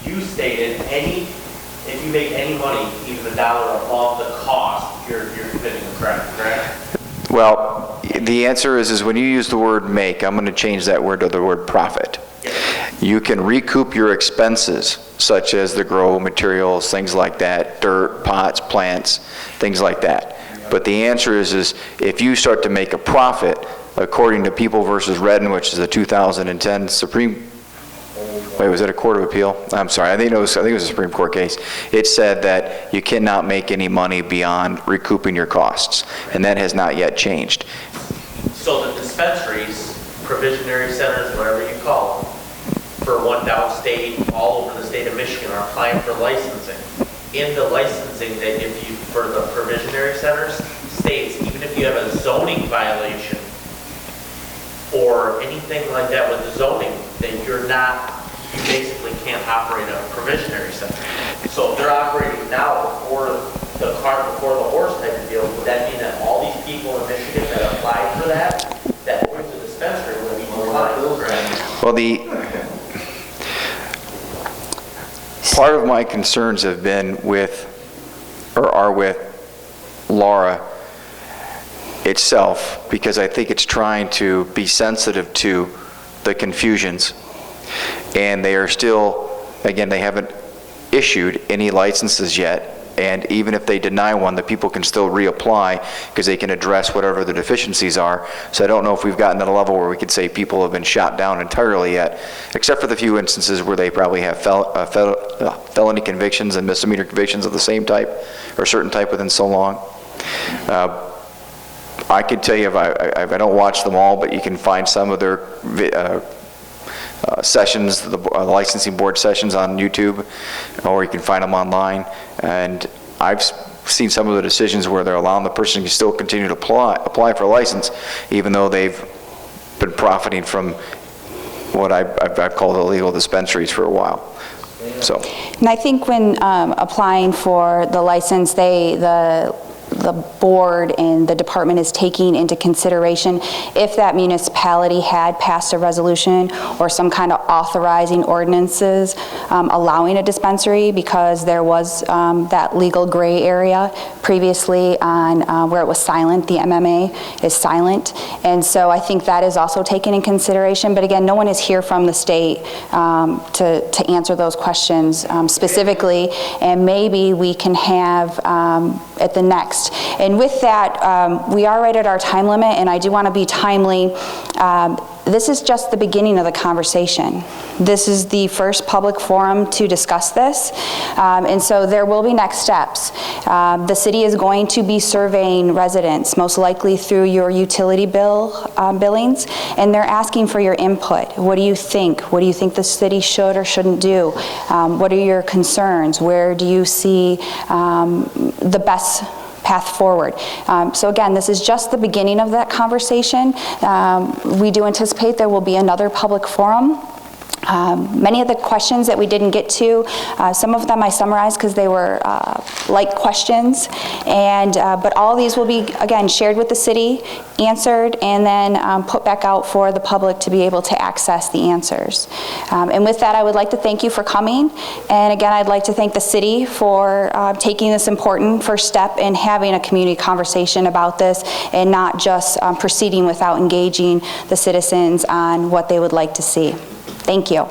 You stated if you make any money, even $1 above the cost, you're committing a crime, correct? Well, the answer is when you use the word make, I'm going to change that word to the word profit. Yes. You can recoup your expenses, such as the grow materials, things like that, dirt, pots, plants, things like that. But the answer is if you start to make a profit, according to People versus Redden, which is a 2010 Wait, was it a Court of Appeal? I'm sorry, I think it was a Supreme Court case. It said that you cannot make any money beyond recouping your costs, and that has not yet changed. So the dispensaries, provisionary centers, whatever you call them, for one downstate, all over the state of Michigan are applying for licensing. In the licensing, that if you, for the provisionary centers, states even if you have a zoning violation or anything like that with the zoning, that you basically can't operate a provisionary center. So if they're operating now before the cart before the horse type of deal, would that mean that all these people in Michigan that applied for that went to the dispensary would be compliant? Well, part of my concerns have been are with Laura itself, because I think it's trying to be sensitive to the confusions. And they are still, again, they haven't issued any licenses yet. And even if they deny one, the people can still reapply because they can address whatever the deficiencies are. So I don't know if we've gotten to the level where we could say people have been shot down entirely yet, except for the few instances where they probably have felony convictions and misdemeanor convictions of the same type or certain type within so long. I could tell you, I don't watch them all, but you can find some of their sessions, the licensing board sessions on YouTube, or you can find them online. And I've seen some of the decisions where they're allowing the person to still continue to apply for a license, even though they've been profiting from what I've called illegal dispensaries for a while. So. And I think when applying for the license, the board and the department is taking into consideration if that municipality had passed a resolution or some kind of authorizing ordinances allowing a dispensary, because there was that legal gray area previously on where it was silent. The MMA is silent, and so I think that is also taken in consideration. But again, no one is here from the state to answer those questions specifically, and maybe we can have at the next. And with that, we are right at our time limit, and I do want to be timely. This is just the beginning of the conversation. This is the first public forum to discuss this, and so there will be next steps. The city is going to be surveying residents, most likely through your utility billings, and they're asking for your input. What do you think? What do you think the city should or shouldn't do? What are your concerns? Where do you see the best path forward? So again, this is just the beginning of that conversation. We do anticipate there will be another public forum. Many of the questions that we didn't get to, some of them I summarized because they were light questions, and but all of these will be, again, shared with the city, answered, and then put back out for the public to be able to access the answers. And with that, I would like to thank you for coming, and again, I'd like to thank the city for taking this important first step in having a community conversation about this, and not just proceeding without engaging the citizens on what they would like to see. Thank you.